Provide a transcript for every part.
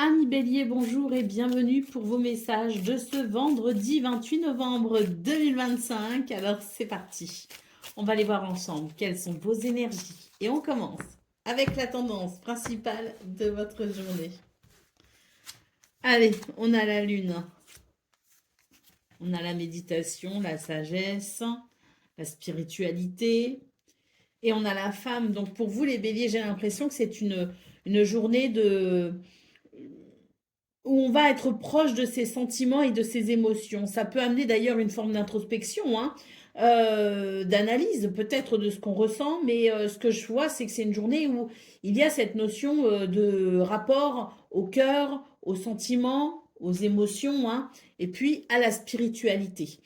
Amis Bélier, bonjour et bienvenue pour vos messages de ce vendredi 28 novembre 2025. Alors c'est parti, on va aller voir ensemble quelles sont vos énergies. Et on commence avec la tendance principale de votre journée. Allez, on a la lune, on a la méditation, la sagesse, la spiritualité. Et on a la femme. Donc pour vous les béliers, j'ai l'impression que c'est une journée où on va être proche de ses sentiments et de ses émotions. Ça peut amener d'ailleurs une forme d'introspection, hein, d'analyse peut-être de ce qu'on ressent, mais ce que je vois, c'est que c'est une journée où il y a cette notion de rapport au cœur, aux sentiments, aux émotions, hein, et puis à la spiritualité.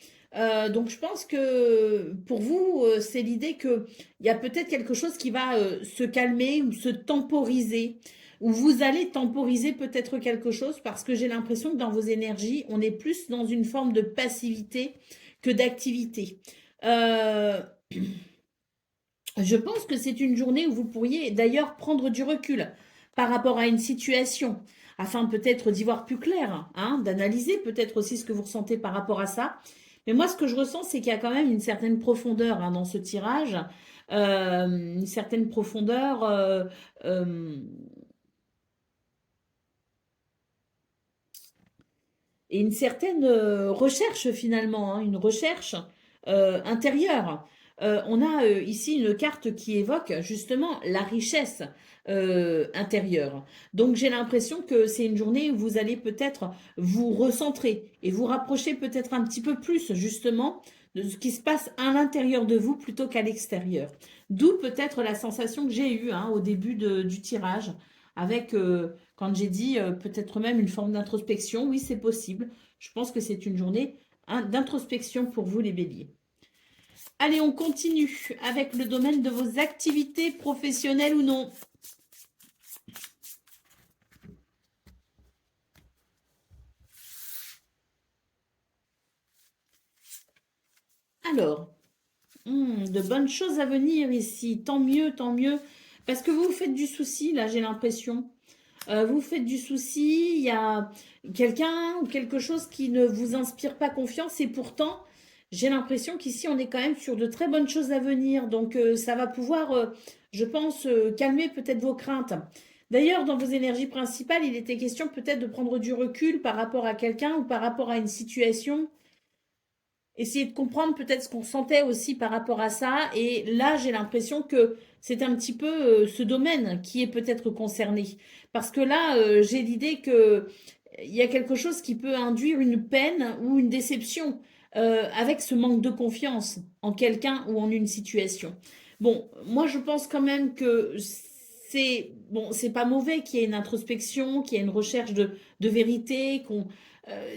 Donc je pense que pour vous, c'est l'idée qu'il y a peut-être quelque chose qui va se calmer ou se temporiser où vous allez temporiser peut-être quelque chose parce que j'ai l'impression que dans vos énergies, on est plus dans une forme de passivité que d'activité. Euh, je pense que c'est une journée où vous pourriez d'ailleurs prendre du recul par rapport à une situation, afin peut-être d'y voir plus clair, hein, d'analyser peut-être aussi ce que vous ressentez par rapport à ça. Mais moi, ce que je ressens, c'est qu'il y a quand même une certaine profondeur hein, dans ce tirage, une certaine profondeur. Euh, et une certaine recherche finalement, hein, une recherche intérieure. On a ici une carte qui évoque justement la richesse intérieure. Donc j'ai l'impression que c'est une journée où vous allez peut-être vous recentrer et vous rapprocher peut-être un petit peu plus justement de ce qui se passe à l'intérieur de vous plutôt qu'à l'extérieur. D'où peut-être la sensation que j'ai eue hein, au début du tirage avec quand j'ai dit peut-être même une forme d'introspection, oui, c'est possible. Je pense que c'est une journée hein, d'introspection pour vous, les béliers. Allez, on continue avec le domaine de vos activités professionnelles ou non. Alors, de bonnes choses à venir ici. Tant mieux, tant mieux. Parce que vous vous faites du souci, là, j'ai l'impression. Vous faites du souci, il y a quelqu'un ou quelque chose qui ne vous inspire pas confiance et pourtant, j'ai l'impression qu'ici, on est quand même sur de très bonnes choses à venir. Donc, ça va pouvoir, je pense, calmer peut-être vos craintes. D'ailleurs, dans vos énergies principales, il était question peut-être de prendre du recul par rapport à quelqu'un ou par rapport à une situation. Essayer de comprendre peut-être ce qu'on sentait aussi par rapport à ça. Et là, j'ai l'impression que c'est un petit peu ce domaine qui est peut-être concerné. Parce que là, j'ai l'idée que il y a quelque chose qui peut induire une peine ou une déception avec ce manque de confiance en quelqu'un ou en une situation. Bon, moi, je pense quand même que c'est bon, c'est pas mauvais qu'il y ait une introspection, qu'il y ait une recherche de vérité,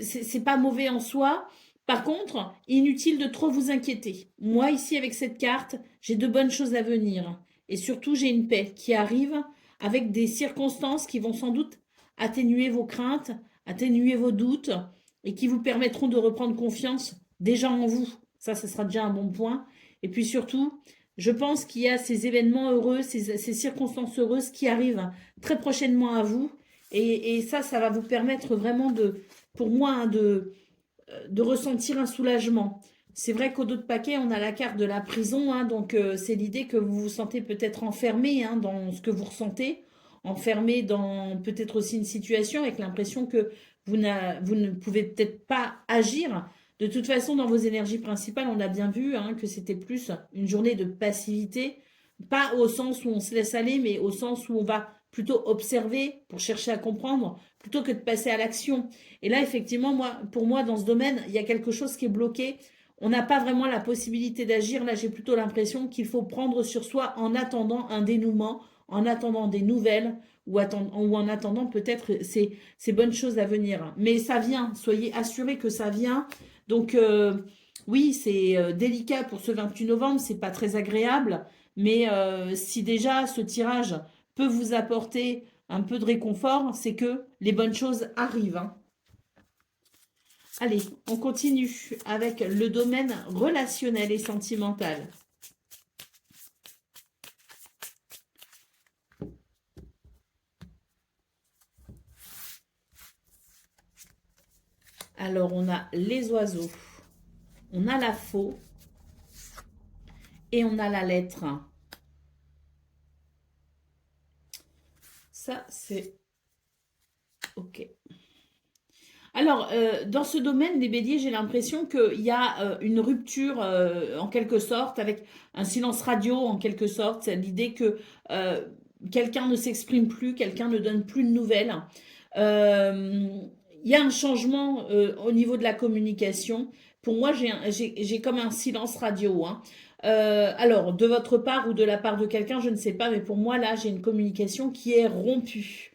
c'est pas mauvais en soi. Par contre, inutile de trop vous inquiéter. Moi, ici, avec cette carte, j'ai de bonnes choses à venir. Et surtout, j'ai une paix qui arrive avec des circonstances qui vont sans doute atténuer vos craintes, atténuer vos doutes et qui vous permettront de reprendre confiance déjà en vous. Ça, ce sera déjà un bon point. Et puis surtout, je pense qu'il y a ces événements heureux, ces circonstances heureuses qui arrivent très prochainement à vous. Et ça, ça va vous permettre vraiment pour moi, hein, de ressentir un soulagement. C'est vrai qu'au dos de paquet, on a la carte de la prison, hein, donc c'est l'idée que vous vous sentez peut-être enfermé hein, dans ce que vous ressentez, enfermé dans peut-être aussi une situation avec l'impression que vous ne pouvez peut-être pas agir. De toute façon, dans vos énergies principales, on a bien vu hein, que c'était plus une journée de passivité, pas au sens où on se laisse aller, mais au sens où on va plutôt observer pour chercher à comprendre, plutôt que de passer à l'action. Et là, effectivement, pour moi, dans ce domaine, il y a quelque chose qui est bloqué. On n'a pas vraiment la possibilité d'agir. Là, j'ai plutôt l'impression qu'il faut prendre sur soi en attendant un dénouement, en attendant des nouvelles ou en attendant peut-être ces bonnes choses à venir. Mais ça vient, soyez assurés que ça vient. Donc, oui, c'est délicat pour ce 28 novembre, c'est pas très agréable. Mais si déjà ce tirage peut vous apporter un peu de réconfort, c'est que les bonnes choses arrivent. Hein. Allez, on continue avec le domaine relationnel et sentimental. Alors, on a les oiseaux, on a la faux et on a la lettre. Ça, c'est OK. Alors, dans ce domaine des béliers, j'ai l'impression qu'il y a une rupture en quelque sorte, avec un silence radio en quelque sorte. C'est l'idée que euh, quelqu'un ne s'exprime plus, quelqu'un ne donne plus de nouvelles. Euh, il y a un changement au niveau de la communication. Pour moi, j'ai comme un silence radio, hein. Alors, de votre part ou de la part de quelqu'un, je ne sais pas, mais pour moi, là, j'ai une communication qui est rompue.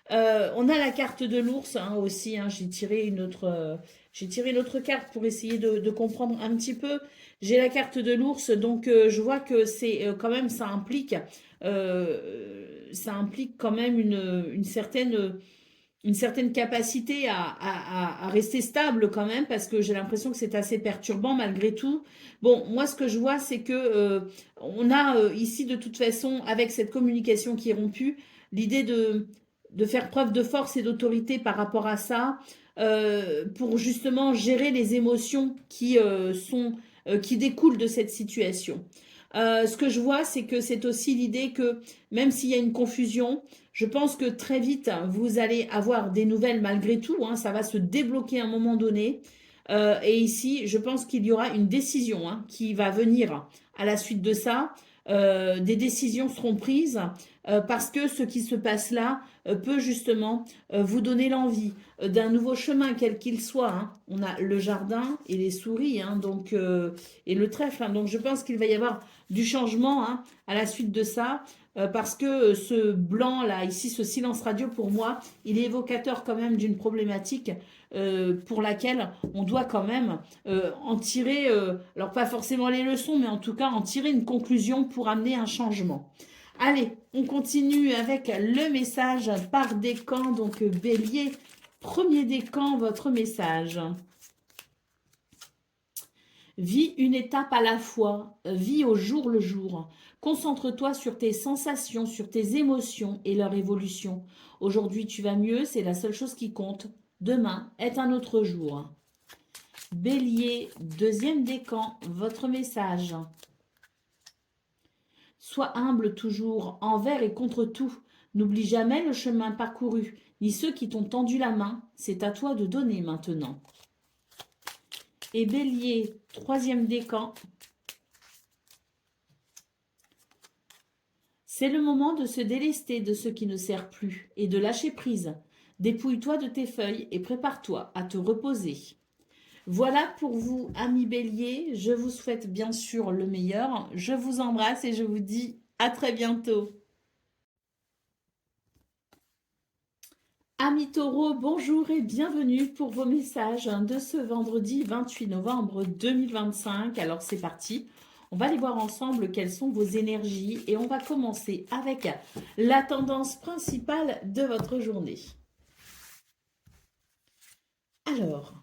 On a la carte de l'ours hein, aussi. Hein. J'ai tiré une autre carte pour essayer de comprendre un petit peu. J'ai la carte de l'ours, donc je vois que c'est quand même ça implique quand même une certaine capacité à rester stable quand même, parce que j'ai l'impression que c'est assez perturbant malgré tout. Bon, moi ce que je vois, c'est que on a ici de toute façon, avec cette communication qui est rompue, l'idée de faire preuve de force et d'autorité par rapport à ça, pour justement gérer les émotions qui découlent de cette situation. Ce que je vois, c'est que c'est aussi l'idée que même s'il y a une confusion, je pense que très vite, vous allez avoir des nouvelles malgré tout. Hein, ça va se débloquer à un moment donné. Et ici, je pense qu'il y aura une décision hein, qui va venir à la suite de ça. Des décisions seront prises parce que ce qui se passe là peut justement vous donner l'envie d'un nouveau chemin, quel qu'il soit. Hein. On a le jardin et les souris, hein, donc, et le trèfle. Hein. Donc je pense qu'il va y avoir du changement hein, à la suite de ça. Parce que ce blanc là, ici, ce silence radio pour moi, il est évocateur quand même d'une problématique pour laquelle on doit quand même en tirer, alors pas forcément les leçons, mais en tout cas en tirer une conclusion pour amener un changement. Allez, on continue avec le message par décan, donc bélier, premier décan, votre message. Vis une étape à la fois, vis au jour le jour. Concentre-toi sur tes sensations, sur tes émotions et leur évolution. Aujourd'hui, tu vas mieux, c'est la seule chose qui compte. Demain est un autre jour. Bélier, deuxième décan, votre message. Sois humble toujours, envers et contre tout. N'oublie jamais le chemin parcouru, ni ceux qui t'ont tendu la main. C'est à toi de donner maintenant. Et Bélier, troisième décan. C'est le moment de se délester de ce qui ne sert plus et de lâcher prise. Dépouille-toi de tes feuilles et prépare-toi à te reposer. Voilà pour vous, amis Bélier. Je vous souhaite bien sûr le meilleur. Je vous embrasse et je vous dis à très bientôt. Amis Taureaux, bonjour et bienvenue pour vos messages de ce vendredi 28 novembre 2025. Alors c'est parti, on va aller voir ensemble quelles sont vos énergies et on va commencer avec la tendance principale de votre journée. Alors,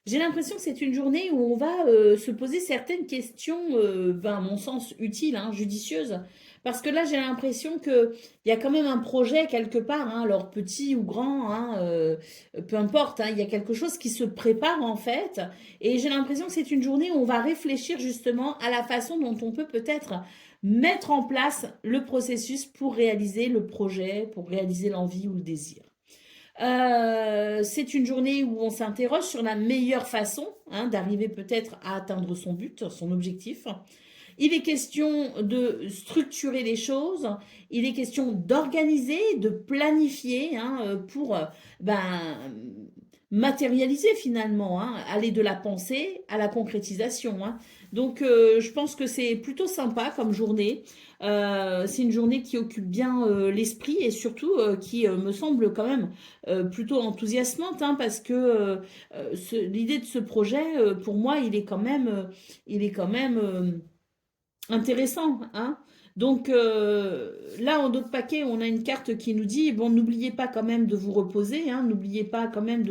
j'ai l'impression que c'est une journée où on va se poser certaines questions, à mon sens utiles, hein, judicieuses. Parce que là, j'ai l'impression qu'il y a quand même un projet quelque part, hein, alors petit ou grand, hein, peu importe, hein, il y a quelque chose qui se prépare en fait. Et j'ai l'impression que c'est une journée où on va réfléchir justement à la façon dont on peut peut-être mettre en place le processus pour réaliser le projet, pour réaliser l'envie ou le désir. C'est une journée où on s'interroge sur la meilleure façon hein, d'arriver peut-être à atteindre son but, son objectif. Il est question de structurer les choses, il est question d'organiser, de planifier hein, pour ben, matérialiser finalement, hein, aller de la pensée à la concrétisation. Hein. Donc je pense que c'est plutôt sympa comme journée. C'est une journée qui occupe bien l'esprit et surtout qui me semble quand même plutôt enthousiasmante hein, parce que l'idée de ce projet, pour moi, il est quand même intéressant. Hein. Donc là, en d'autres paquets, on a une carte qui nous dit, bon, n'oubliez pas quand même de vous reposer, hein, n'oubliez pas quand même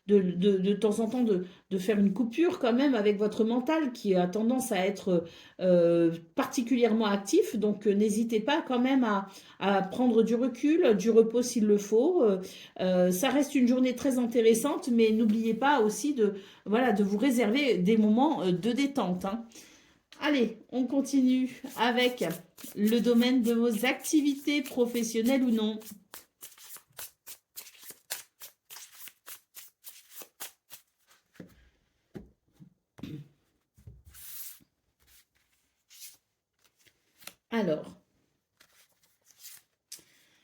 de temps en temps de faire une coupure quand même avec votre mental qui a tendance à être particulièrement actif. Donc n'hésitez pas quand même à prendre du recul, du repos s'il le faut. Ça reste une journée très intéressante, mais n'oubliez pas aussi voilà, de vous réserver des moments de détente, hein. Allez, on continue avec le domaine de vos activités professionnelles ou non. Alors,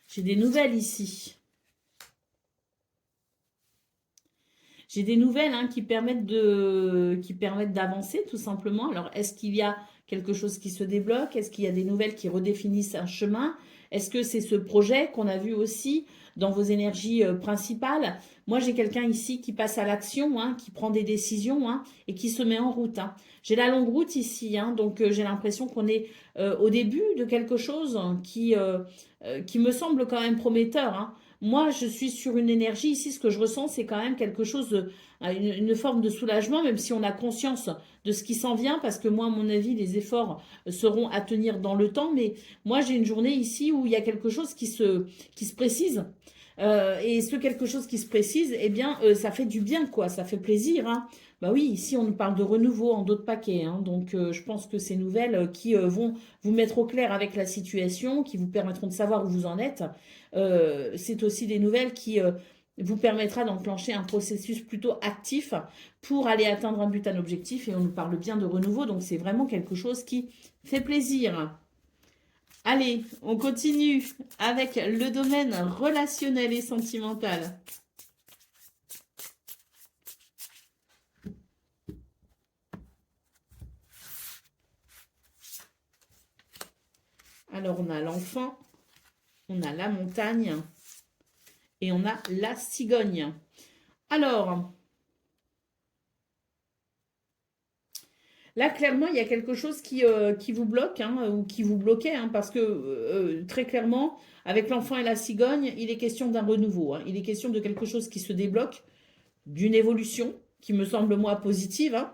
j'ai des nouvelles ici. J'ai des nouvelles hein, qui permettent d'avancer tout simplement. Alors, est-ce qu'il y a quelque chose qui se débloque? Est-ce qu'il y a des nouvelles qui redéfinissent un chemin? Est-ce que c'est ce projet qu'on a vu aussi dans vos énergies principales? Moi, j'ai quelqu'un ici qui passe à l'action, hein, qui prend des décisions hein, et qui se met en route, hein. J'ai la longue route ici, hein, donc j'ai l'impression qu'on est au début de quelque chose qui me semble quand même prometteur, hein. Moi, je suis sur une énergie ici, ce que je ressens, c'est quand même quelque chose, une forme de soulagement, même si on a conscience de ce qui s'en vient, parce que moi, à mon avis, les efforts seront à tenir dans le temps, mais moi, j'ai une journée ici où il y a quelque chose qui se précise. Et ce quelque chose qui se précise, eh bien, ça fait du bien, quoi, ça fait plaisir, hein. Bah oui, ici, on nous parle de renouveau en d'autres paquets, hein, donc je pense que ces nouvelles qui vont vous mettre au clair avec la situation, qui vous permettront de savoir où vous en êtes, c'est aussi des nouvelles qui vous permettra d'enclencher un processus plutôt actif pour aller atteindre un but, un objectif. Et on nous parle bien de renouveau, donc c'est vraiment quelque chose qui fait plaisir. Allez, on continue avec le domaine relationnel et sentimental. Alors, on a l'enfant, on a la montagne et on a la cigogne. Alors, là, clairement, il y a quelque chose qui vous bloque, hein, ou qui vous bloquait, hein, parce que très clairement, avec l'enfant et la cigogne, il est question d'un renouveau, hein. Il est question de quelque chose qui se débloque, d'une évolution, qui me semble, moi, positive, hein.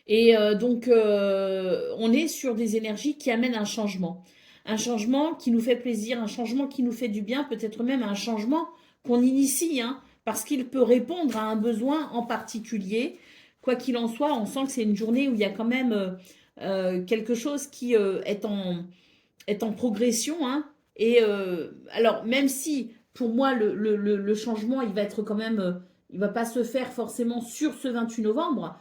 Et donc, on est sur des énergies qui amènent un changement. Un changement qui nous fait plaisir, un changement qui nous fait du bien, peut-être même un changement qu'on initie, hein, parce qu'il peut répondre à un besoin en particulier. Quoi qu'il en soit, on sent que c'est une journée où il y a quand même quelque chose qui est en progression, hein. Et alors, même si pour moi, le changement, il va être quand même, il va pas se faire forcément sur ce 28 novembre.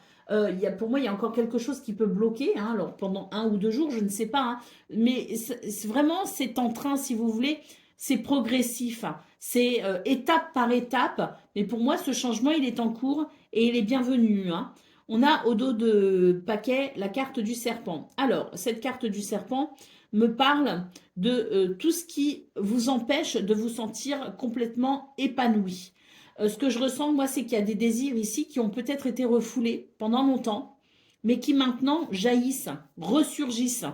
Pour moi, il y a encore quelque chose qui peut bloquer, hein, alors pendant 1 ou 2 jours, je ne sais pas, hein, mais vraiment, c'est en train, si vous voulez, c'est progressif, hein, c'est étape par étape, mais pour moi, ce changement, il est en cours et il est bienvenu, hein. On a au dos de paquet la carte du serpent. Alors, cette carte du serpent me parle de tout ce qui vous empêche de vous sentir complètement épanoui. Ce que je ressens, moi, c'est qu'il y a des désirs ici qui ont peut-être été refoulés pendant longtemps, mais qui maintenant jaillissent, ressurgissent.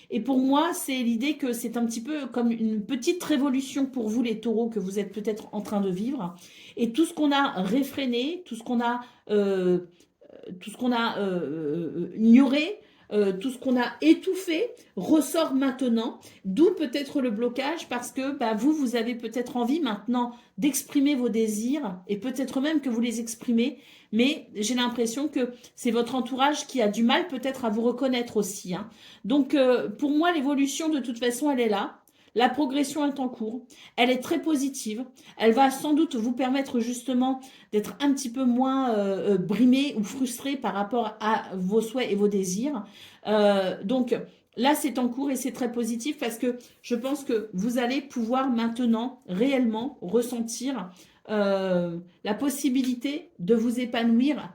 Et pour moi, c'est l'idée que c'est un petit peu comme une petite révolution pour vous, les taureaux, que vous êtes peut-être en train de vivre. Et tout ce qu'on a réfréné, tout ce qu'on a ignoré, tout ce qu'on a étouffé ressort maintenant, d'où peut-être le blocage parce que bah, vous avez peut-être envie maintenant d'exprimer vos désirs et peut-être même que vous les exprimez, mais j'ai l'impression que c'est votre entourage qui a du mal peut-être à vous reconnaître aussi, hein. Donc pour moi, l'évolution de toute façon, elle est là. La progression est en cours, elle est très positive, elle va sans doute vous permettre justement d'être un petit peu moins brimé ou frustré par rapport à vos souhaits et vos désirs. Donc là, c'est en cours et c'est très positif parce que je pense que vous allez pouvoir maintenant réellement ressentir la possibilité de vous épanouir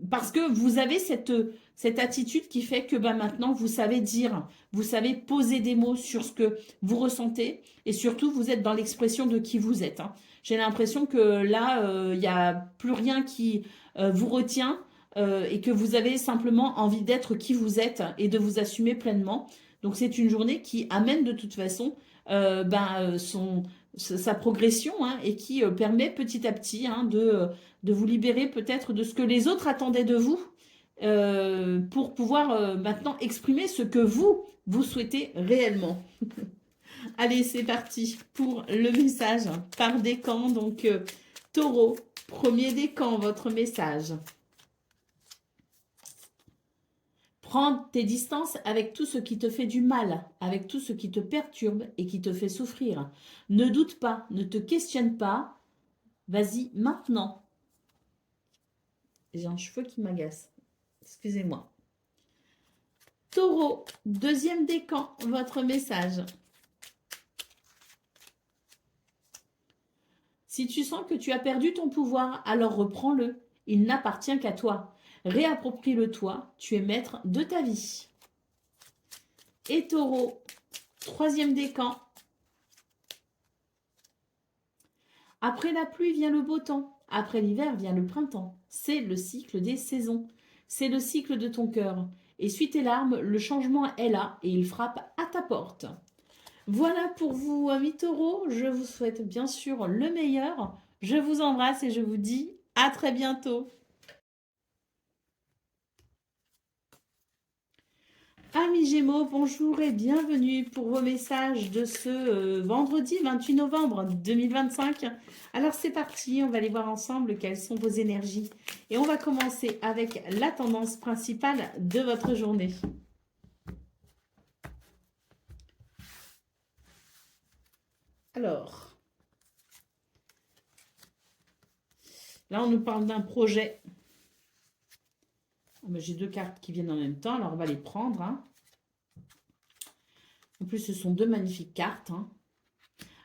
parce que vous avez cette attitude qui fait que bah, maintenant, vous savez dire, vous savez poser des mots sur ce que vous ressentez et surtout, vous êtes dans l'expression de qui vous êtes, hein. J'ai l'impression que là, il n'y a plus rien qui vous retient et que vous avez simplement envie d'être qui vous êtes et de vous assumer pleinement. Donc c'est une journée qui amène de toute façon sa progression, hein, et qui permet petit à petit, hein, de vous libérer peut-être de ce que les autres attendaient de vous, pour pouvoir maintenant exprimer ce que vous souhaitez réellement. Allez, c'est parti pour le message par décan. Donc, Taureau, premier décan, votre message. Prends tes distances avec tout ce qui te fait du mal, avec tout ce qui te perturbe et qui te fait souffrir. Ne doute pas, ne te questionne pas. Vas-y maintenant. J'ai un cheveu qui m'agace. Excusez-moi. Taureau, deuxième décan, votre message. Si tu sens que tu as perdu ton pouvoir, alors reprends-le. Il n'appartient qu'à toi. Réapproprie-le-toi. Tu es maître de ta vie. Et Taureau, troisième décan. Après la pluie vient le beau temps. Après l'hiver vient le printemps. C'est le cycle des saisons. C'est le cycle de ton cœur. Essuie tes larmes, le changement est là et il frappe à ta porte. Voilà pour vous, amis taureaux. Je vous souhaite bien sûr le meilleur. Je vous embrasse et je vous dis à très bientôt. Amis Gémeaux, bonjour et bienvenue pour vos messages de ce vendredi 28 novembre 2025. Alors c'est parti, on va aller voir ensemble quelles sont vos énergies. Et on va commencer avec la tendance principale de votre journée. Alors, là on nous parle d'un projet. J'ai deux cartes qui viennent en même temps, alors on va les prendre. Hein. En plus, ce sont deux magnifiques cartes. Hein.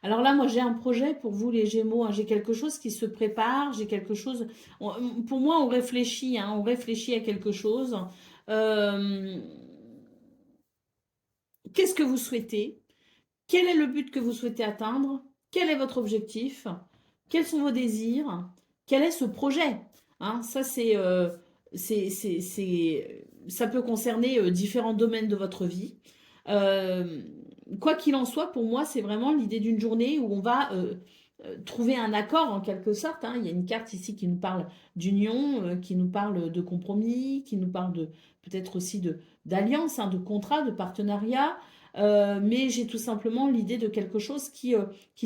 Alors là, moi, j'ai un projet pour vous, les Gémeaux. Hein. J'ai quelque chose qui se prépare. J'ai quelque chose... pour moi, on réfléchit. Hein. On réfléchit à quelque chose. Qu'est-ce que vous souhaitez? Quel est le but que vous souhaitez atteindre? Quel est votre objectif? Quels sont vos désirs? Quel est ce projet? Hein, ça, ça peut concerner différents domaines de votre vie. Quoi qu'il en soit, pour moi, c'est vraiment l'idée d'une journée où on va trouver un accord en quelque sorte. Hein. Il y a une carte ici qui nous parle d'union, qui nous parle de compromis, qui nous parle de peut-être aussi d'alliance, hein, de contrat, de partenariat. Mais j'ai tout simplement l'idée de quelque chose qui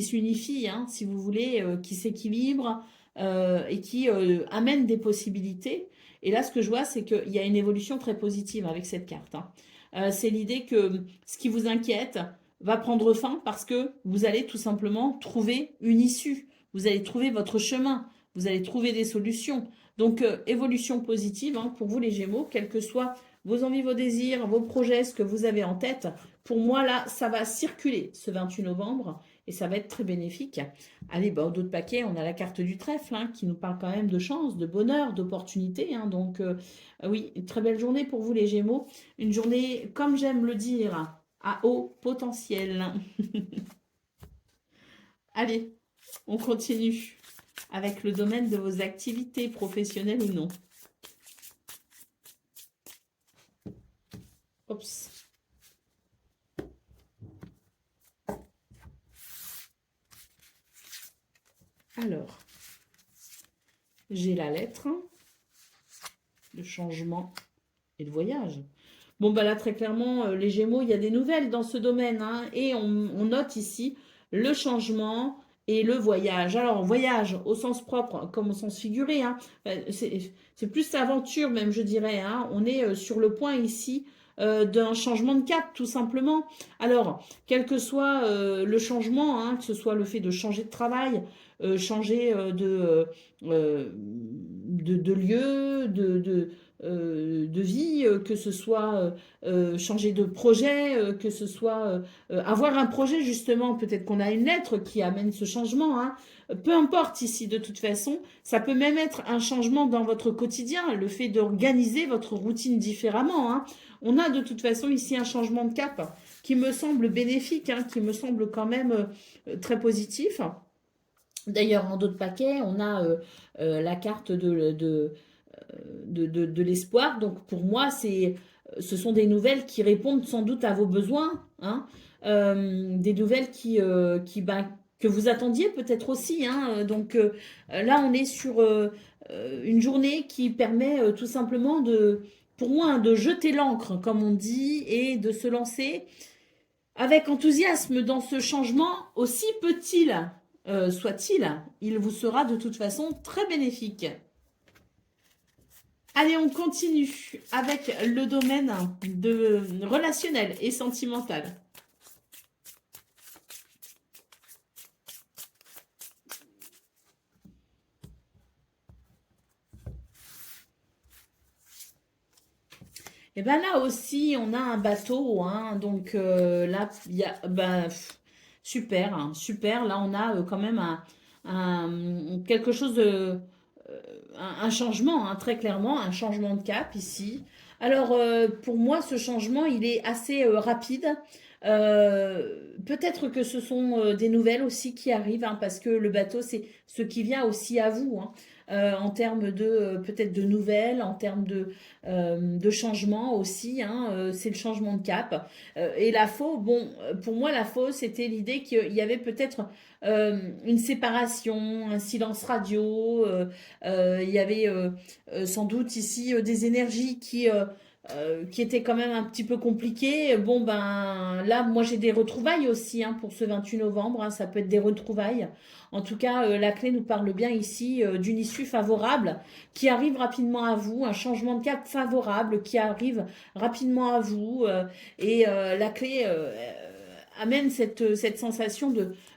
s'unifie, hein, si vous voulez, qui s'équilibre et qui amène des possibilités. Et là, ce que je vois, c'est qu'il y a une évolution très positive avec cette carte. Hein. C'est l'idée que ce qui vous inquiète va prendre fin parce que vous allez tout simplement trouver une issue. Vous allez trouver votre chemin. Vous allez trouver des solutions. Donc, évolution positive, hein, pour vous les Gémeaux, quels que soient vos envies, vos désirs, vos projets, ce que vous avez en tête. Pour moi, là, ça va circuler ce 28 novembre et ça va être très bénéfique. Allez, bah, d'autres paquets, on a la carte du trèfle hein, qui nous parle quand même de chance, de bonheur, d'opportunité. Hein, donc, oui, une très belle journée pour vous les Gémeaux. Une journée, comme j'aime le dire, à haut potentiel. Allez, on continue avec le domaine de vos activités professionnelles ou non. Oups. Alors, j'ai la lettre, le changement et le voyage. Bon, bah là, très clairement, les Gémeaux, il y a des nouvelles dans ce domaine. Hein, et on note ici le changement et le voyage. Alors, voyage au sens propre comme au sens figuré. Hein, c'est plus l'aventure même, je dirais. Hein, on est sur le point ici d'un changement de cap, tout simplement. Alors, quel que soit le changement, hein, que ce soit le fait de changer de travail, changer de lieu, de vie, que ce soit changer de projet, que ce soit avoir un projet justement, peut-être qu'on a une lettre qui amène ce changement, hein. Peu importe ici de toute façon, ça peut même être un changement dans votre quotidien, le fait d'organiser votre routine différemment. Hein. On a de toute façon ici un changement de cap qui me semble bénéfique, hein, qui me semble quand même très positif. D'ailleurs, en d'autres paquets, on a la carte de l'espoir. Donc, pour moi, c'est ce sont des nouvelles qui répondent sans doute à vos besoins, hein. Des nouvelles ben, que vous attendiez peut-être aussi, hein. Donc là, on est sur une journée qui permet tout simplement pour moi, hein, de jeter l'encre, comme on dit, et de se lancer avec enthousiasme dans ce changement, aussi petit soit-il, il vous sera de toute façon très bénéfique. Allez, on continue avec le domaine relationnel et sentimental. Et bien là aussi, on a un bateau, hein, donc là, il y a, ben, super, hein, super. Là, on a quand même quelque chose de, un changement, hein, très clairement, un changement de cap ici. Alors, pour moi, ce changement, il est assez rapide. Peut-être que ce sont des nouvelles aussi qui arrivent, hein, parce que le bateau, c'est ce qui vient aussi à vous, hein, en termes de peut-être de nouvelles, en termes de changement aussi, hein, c'est le changement de cap. Et la faux, bon, pour moi, la faux, c'était l'idée qu'il y avait peut-être une séparation, un silence radio. Il y avait sans doute ici des énergies qui étaient quand même un petit peu compliquées. Bon, ben là, moi j'ai des retrouvailles aussi, hein, pour ce 28 novembre, hein, ça peut être des retrouvailles. En tout cas, la clé nous parle bien ici d'une issue favorable qui arrive rapidement à vous, un changement de cap favorable qui arrive rapidement à vous. Et la clé amène cette sensation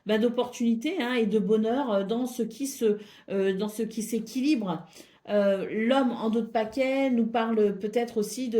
ben, d'opportunité, hein, et de bonheur dans ce qui s'équilibre. L'homme en dos de paquet nous parle peut-être aussi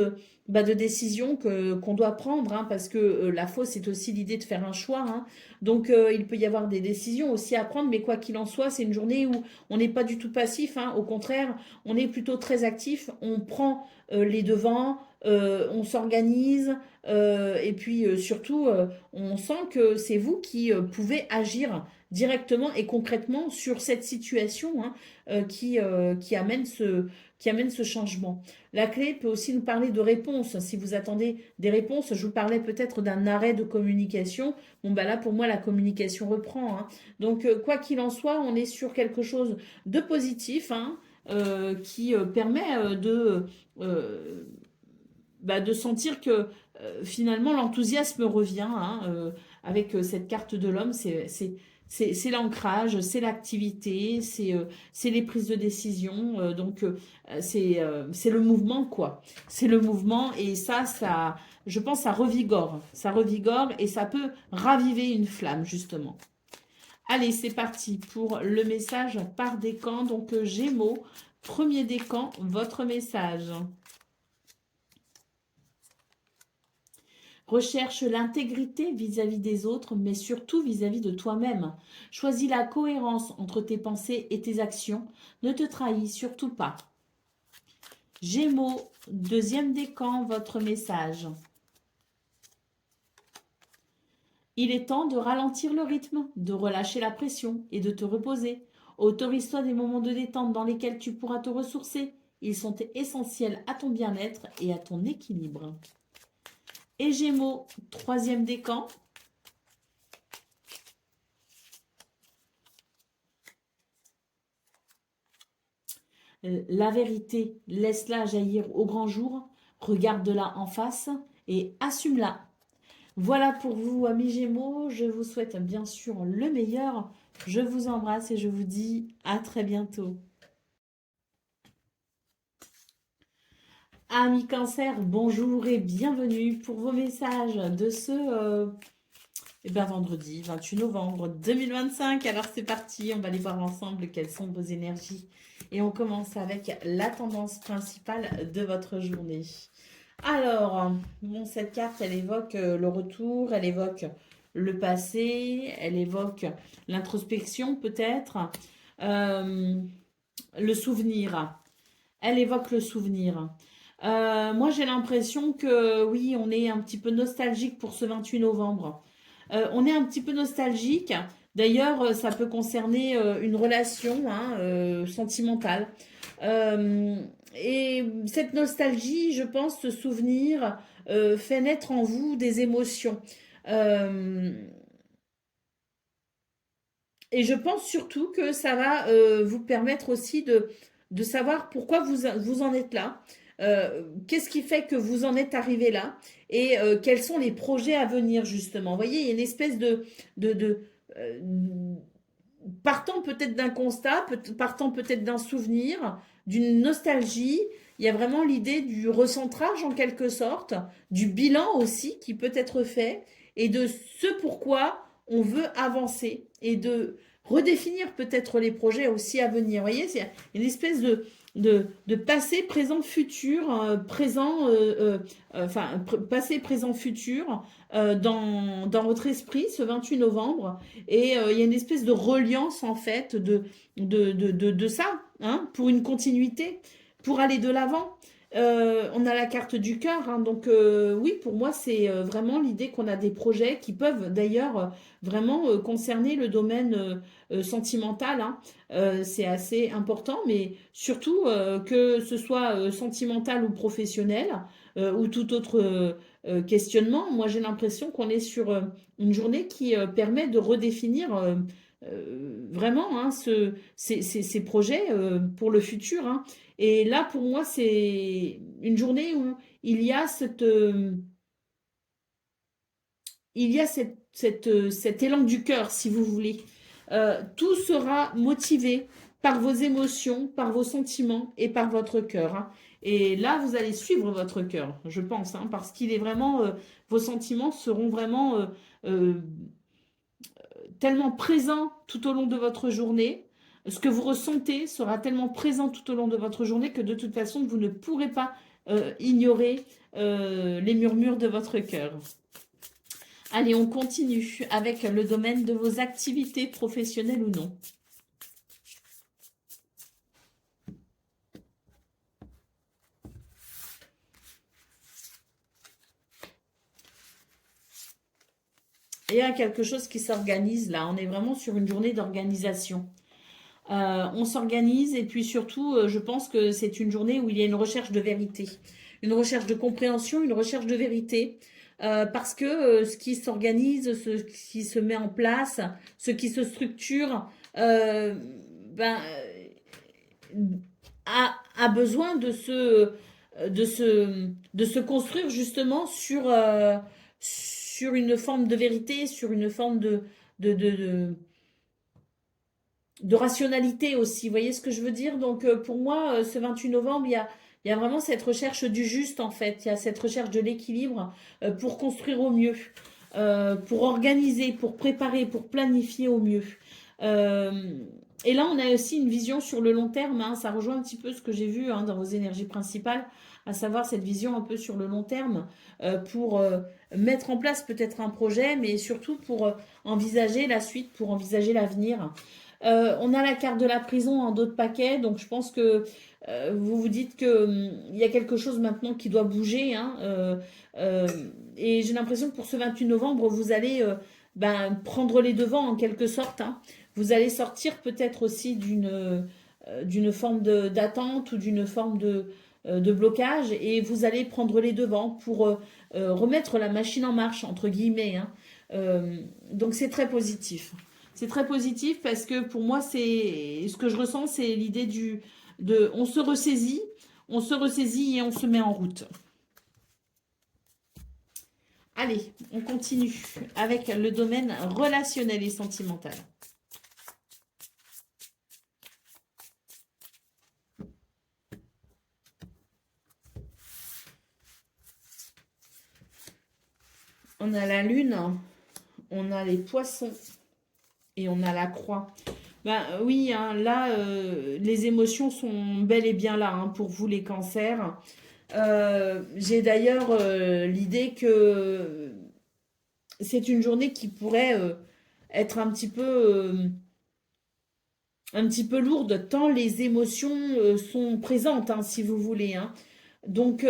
bah, de décisions qu'on doit prendre, hein, parce que la fausse, c'est aussi l'idée de faire un choix, hein. Donc il peut y avoir des décisions aussi à prendre, mais quoi qu'il en soit, c'est une journée où on n'est pas du tout passif, hein. Au contraire, on est plutôt très actif, on prend les devants, on s'organise, et puis surtout, on sent que c'est vous qui pouvez agir directement et concrètement sur cette situation, hein, qui amène ce changement. La clé peut aussi nous parler de réponses. Si vous attendez des réponses, je vous parlais peut-être d'un arrêt de communication. Bon, bah là, pour moi, la communication reprend, hein. Donc, quoi qu'il en soit, on est sur quelque chose de positif, hein, qui permet euh, bah, de sentir que finalement l'enthousiasme revient, hein, avec cette carte de l'homme. C'est l'ancrage, c'est l'activité, c'est les prises de décision. Donc, c'est le mouvement, quoi. C'est le mouvement et je pense, ça revigore. Ça revigore et ça peut raviver une flamme, justement. Allez, c'est parti pour le message par décan. Donc, Gémeaux, premier décan, votre message. Recherche l'intégrité vis-à-vis des autres, mais surtout vis-à-vis de toi-même. Choisis la cohérence entre tes pensées et tes actions. Ne te trahis surtout pas. Gémeaux, deuxième décan, votre message. Il est temps de ralentir le rythme, de relâcher la pression et de te reposer. Autorise-toi des moments de détente dans lesquels tu pourras te ressourcer. Ils sont essentiels à ton bien-être et à ton équilibre. Et Gémeaux, troisième décan. La vérité, laisse-la jaillir au grand jour, regarde-la en face et assume-la. Voilà pour vous, amis Gémeaux. Je vous souhaite bien sûr le meilleur. Je vous embrasse et je vous dis à très bientôt. Amis Cancer, bonjour et bienvenue pour vos messages de ce vendredi 28 novembre 2025. Alors c'est parti, on va aller voir ensemble quelles sont vos énergies. Et on commence avec la tendance principale de votre journée. Alors, bon, cette carte, elle évoque le retour, elle évoque le passé, elle évoque l'introspection peut-être, le souvenir. Elle évoque le souvenir. Moi, j'ai l'impression que oui, on est un petit peu nostalgique pour ce 28 novembre. On est un petit peu nostalgique D'ailleurs, ça peut concerner une relation hein, sentimentale. Euh, et cette nostalgie, je pense, ce souvenir fait naître en vous des émotions. Euh, et je pense surtout que ça va vous permettre aussi de savoir pourquoi vous en êtes là. Qu'est-ce qui fait que vous en êtes arrivé là et quels sont les projets à venir justement. Vous voyez, il y a une espèce de euh, partant peut-être d'un constat, partant peut-être d'un souvenir, d'une nostalgie. Il y a vraiment l'idée du recentrage en quelque sorte, du bilan aussi qui peut être fait et de ce pourquoi on veut avancer et de redéfinir peut-être les projets aussi à venir. Vous voyez, c'est une espèce de passé, présent, futur, présent, enfin, passé, présent, futur dans votre esprit ce 28 novembre. Et il y a une espèce de reliance en fait de ça, hein, pour une continuité, pour aller de l'avant. On a la carte du cœur, hein, donc oui, pour moi, c'est vraiment l'idée qu'on a des projets qui peuvent d'ailleurs vraiment concerner le domaine sentimental. Hein. C'est assez important, mais surtout que ce soit sentimental ou professionnel ou tout autre questionnement, moi j'ai l'impression qu'on est sur une journée qui permet de redéfinir vraiment hein, ces projets pour le futur. Hein. Et là, pour moi, c'est une journée où il y a cet élan du cœur, si vous voulez. Tout sera motivé par vos émotions, par vos sentiments et par votre cœur. Hein. Et là, vous allez suivre votre cœur, je pense, hein, parce qu'il est vraiment, vos sentiments seront vraiment euh, tellement présent tout au long de votre journée. Ce que vous ressentez sera tellement présent tout au long de votre journée que de toute façon, vous ne pourrez pas ignorer les murmures de votre cœur. Allez, on continue avec le domaine de vos activités professionnelles ou non. Il y a quelque chose qui s'organise là. On est vraiment sur une journée d'organisation. On s'organise et puis surtout, je pense que c'est une journée où il y a une recherche de vérité, une recherche de compréhension, une recherche de vérité. Parce que ce qui s'organise, ce qui se met en place, ce qui se structure, ben, a besoin de se construire justement sur une forme de vérité, sur une forme de, de, de, de rationalité aussi. Vous voyez ce que je veux dire? Donc pour moi, ce 28 novembre, il y a vraiment cette recherche du juste en fait. Il y a cette recherche de l'équilibre pour construire au mieux, pour organiser, pour préparer, pour planifier au mieux. Euh, et là, on a aussi une vision sur le long terme. Hein. Ça rejoint un petit peu ce que j'ai vu hein, dans vos énergies principales, à savoir cette vision un peu sur le long terme pour mettre en place peut-être un projet, mais surtout pour envisager la suite, pour envisager l'avenir. On a la carte de la prison en dos de paquet, donc je pense que vous vous dites que il y a quelque chose maintenant qui doit bouger. Hein, euh, et j'ai l'impression que pour ce 28 novembre, vous allez ben, prendre les devants en quelque sorte. Hein. Vous allez sortir peut-être aussi d'une forme d'attente ou d'une forme de blocage et vous allez prendre les devants pour remettre la machine en marche, entre guillemets. Hein. Donc c'est très positif. C'est très positif parce que pour moi, c'est ce que je ressens, c'est l'idée on se ressaisit et on se met en route. Allez, on continue avec le domaine relationnel et sentimental. On a la lune, on a les poissons et on a la croix. Ben oui, hein, là, les émotions sont bel et bien là hein, pour vous les cancers. J'ai d'ailleurs l'idée que c'est une journée qui pourrait être un petit peu lourde, tant les émotions sont présentes, hein, si vous voulez. Hein. Donc,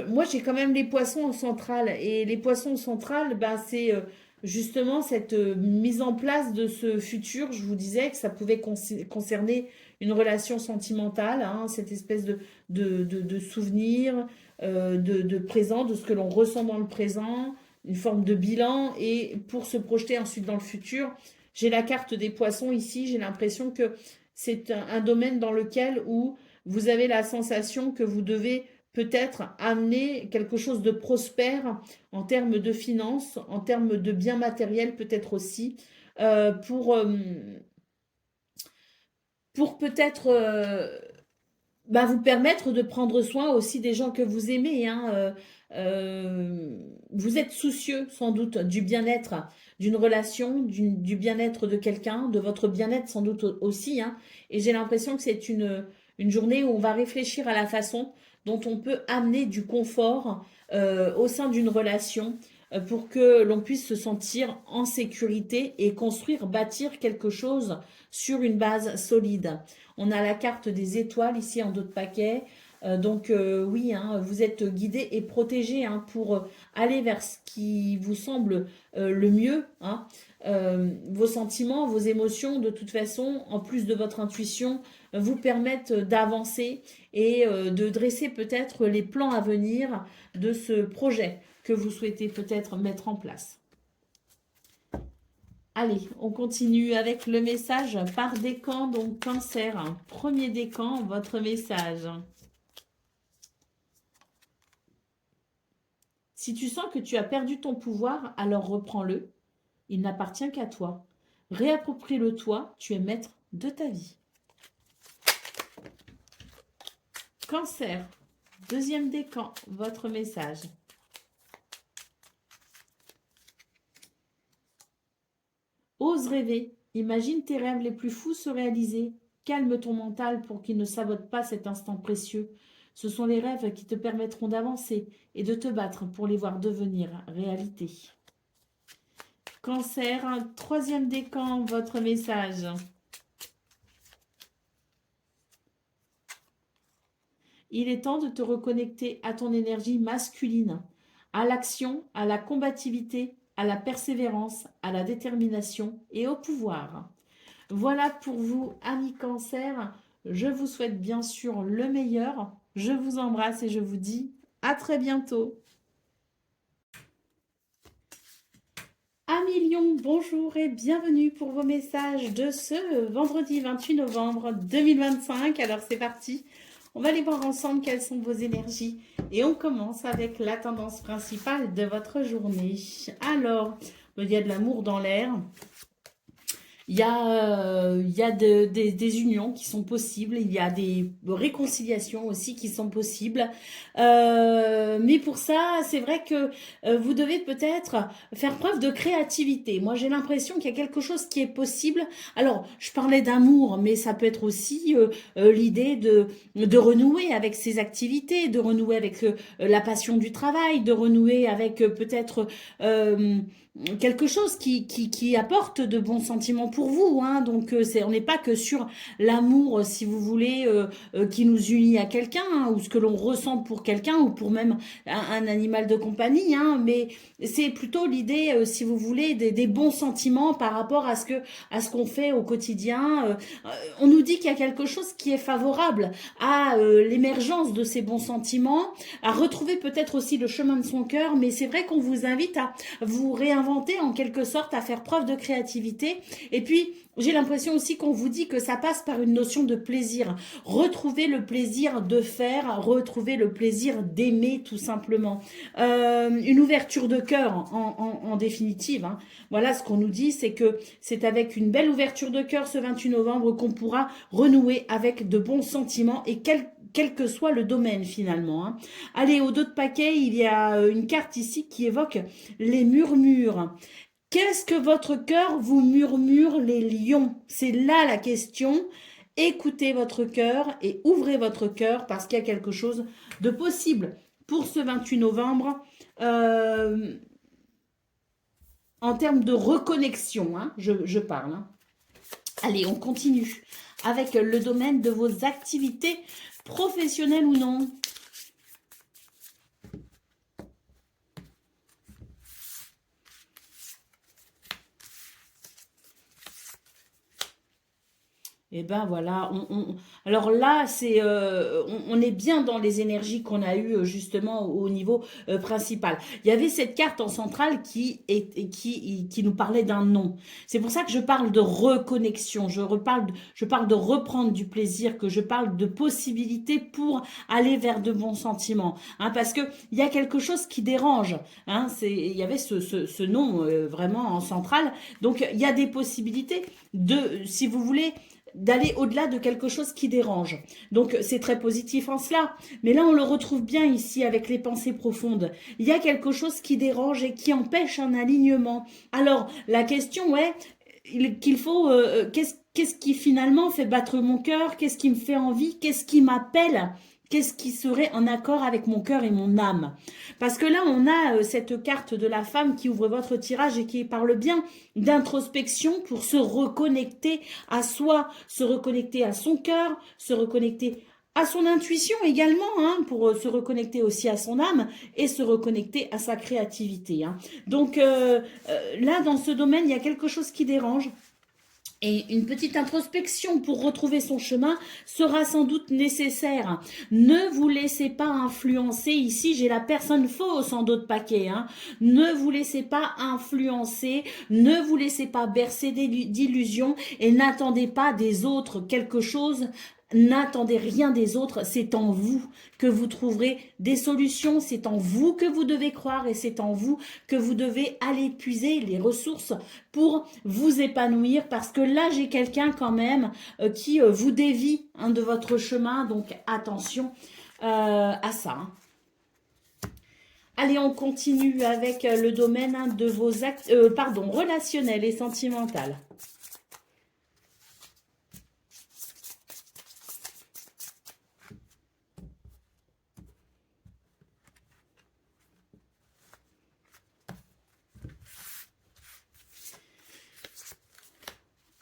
moi, j'ai quand même les poissons en centrale. Et les poissons en centrale, ben, c'est justement cette mise en place de ce futur. Je vous disais que ça pouvait concerner une relation sentimentale, hein, cette espèce de souvenir, de présent, de ce que l'on ressent dans le présent, une forme de bilan, et pour se projeter ensuite dans le futur. J'ai la carte des poissons ici, j'ai l'impression que c'est un domaine dans lequel où vous avez la sensation que vous devez peut-être amener quelque chose de prospère en termes de finances, en termes de biens matériels peut-être aussi, euh, pour, euh, pour peut-être vous permettre de prendre soin aussi des gens que vous aimez, hein. Vous êtes soucieux sans doute du bien-être d'une relation, du bien-être de quelqu'un, de votre bien-être sans doute aussi, hein. Et j'ai l'impression que c'est une journée où on va réfléchir à la façon dont on peut amener du confort au sein d'une relation pour que l'on puisse se sentir en sécurité et construire, bâtir quelque chose sur une base solide. On a la carte des étoiles ici en dos de paquet. Oui, hein, vous êtes guidé et protégé, hein, pour aller vers ce qui vous semble le mieux, hein. Vos sentiments, vos émotions, de toute façon, en plus de votre intuition, vous permettent d'avancer et de dresser peut-être les plans à venir de ce projet que vous souhaitez peut-être mettre en place. Allez, on continue avec le message par décan, donc cancer. Premier décan, votre message. Si tu sens que tu as perdu ton pouvoir, alors reprends-le. Il n'appartient qu'à toi. Réapproprie-le toi, tu es maître de ta vie. Cancer, deuxième décan, votre message. Ose rêver, imagine tes rêves les plus fous se réaliser. Calme ton mental pour qu'il ne sabote pas cet instant précieux. Ce sont les rêves qui te permettront d'avancer et de te battre pour les voir devenir réalité. Cancer, troisième décan, votre message. Il est temps de te reconnecter à ton énergie masculine, à l'action, à la combativité, à la persévérance, à la détermination et au pouvoir. Voilà pour vous, amis Cancer. Je vous souhaite bien sûr le meilleur. Je vous embrasse et je vous dis à très bientôt. Amis Lion, bonjour et bienvenue pour vos messages de ce vendredi 28 novembre 2025. Alors c'est parti, on va aller voir ensemble quelles sont vos énergies et on commence avec la tendance principale de votre journée. Alors, il y a de l'amour dans l'air. Il y a des unions qui sont possibles, il y a des réconciliations aussi qui sont possibles. Mais pour ça, c'est vrai que vous devez peut-être faire preuve de créativité. Moi, j'ai l'impression qu'il y a quelque chose qui est possible. Alors, je parlais d'amour, mais ça peut être aussi l'idée de renouer avec ses activités, de renouer avec la passion du travail, de renouer avec peut-être quelque chose qui apporte de bons sentiments pour vous, hein. Donc on n'est pas que sur l'amour, si vous voulez, qui nous unit à quelqu'un, hein, ou ce que l'on ressent pour quelqu'un ou pour même un animal de compagnie, hein, mais c'est plutôt l'idée, si vous voulez, des bons sentiments par rapport à ce qu'on fait au quotidien. On nous dit qu'il y a quelque chose qui est favorable à l'émergence de ces bons sentiments, à retrouver peut-être aussi le chemin de son cœur, mais c'est vrai qu'on vous invite à vous réinventer en quelque sorte, à faire preuve de créativité. Et puis, j'ai l'impression aussi qu'on vous dit que ça passe par une notion de plaisir. Retrouver le plaisir de faire, retrouver le plaisir d'aimer tout simplement. Une ouverture de cœur en définitive, hein. Voilà ce qu'on nous dit, c'est que c'est avec une belle ouverture de cœur ce 28 novembre qu'on pourra renouer avec de bons sentiments et quel que soit le domaine finalement, hein. Allez, au dos de paquet, il y a une carte ici qui évoque les murmures. Qu'est-ce que votre cœur vous murmure, les lions? C'est là la question. Écoutez votre cœur et ouvrez votre cœur parce qu'il y a quelque chose de possible pour ce 28 novembre en termes de reconnexion, hein, je parle, hein. Allez, on continue avec le domaine de vos activités professionnelles ou non. Et ben voilà, alors là, on est bien dans les énergies qu'on a eues justement au niveau principal. Il y avait cette carte en centrale qui nous parlait d'un non. C'est pour ça que je parle de reconnexion, je parle de reprendre du plaisir, que je parle de possibilités pour aller vers de bons sentiments. Hein, parce que il y a quelque chose qui dérange. Hein, il y avait ce non vraiment en centrale. Donc il y a des possibilités si vous voulez, d'aller au-delà de quelque chose qui dérange. Donc c'est très positif en cela. Mais là, on le retrouve bien ici avec les pensées profondes. Il y a quelque chose qui dérange et qui empêche un alignement. Alors, la question est qu'il faut... qu'est-ce qui finalement fait battre mon cœur? Qu'est-ce qui me fait envie? Qu'est-ce qui m'appelle? Qu'est-ce qui serait en accord avec mon cœur et mon âme? Parce que là, on a cette carte de la femme qui ouvre votre tirage et qui parle bien d'introspection pour se reconnecter à soi, se reconnecter à son cœur, se reconnecter à son intuition également, hein, pour se reconnecter aussi à son âme et se reconnecter à sa créativité. Hein. Donc là, dans ce domaine, il y a quelque chose qui dérange. Et une petite introspection pour retrouver son chemin sera sans doute nécessaire. Ne vous laissez pas influencer. Ici, j'ai la personne fausse en d'autres paquets. Hein. Ne vous laissez pas influencer. Ne vous laissez pas bercer d'illusions et n'attendez pas des autres quelque chose. N'attendez rien des autres, c'est en vous que vous trouverez des solutions, c'est en vous que vous devez croire et c'est en vous que vous devez aller puiser les ressources pour vous épanouir parce que là j'ai quelqu'un quand même qui vous dévie hein, de votre chemin, donc attention à ça. Hein. Allez, on continue avec le domaine hein, de vos actes, relationnel et sentimental.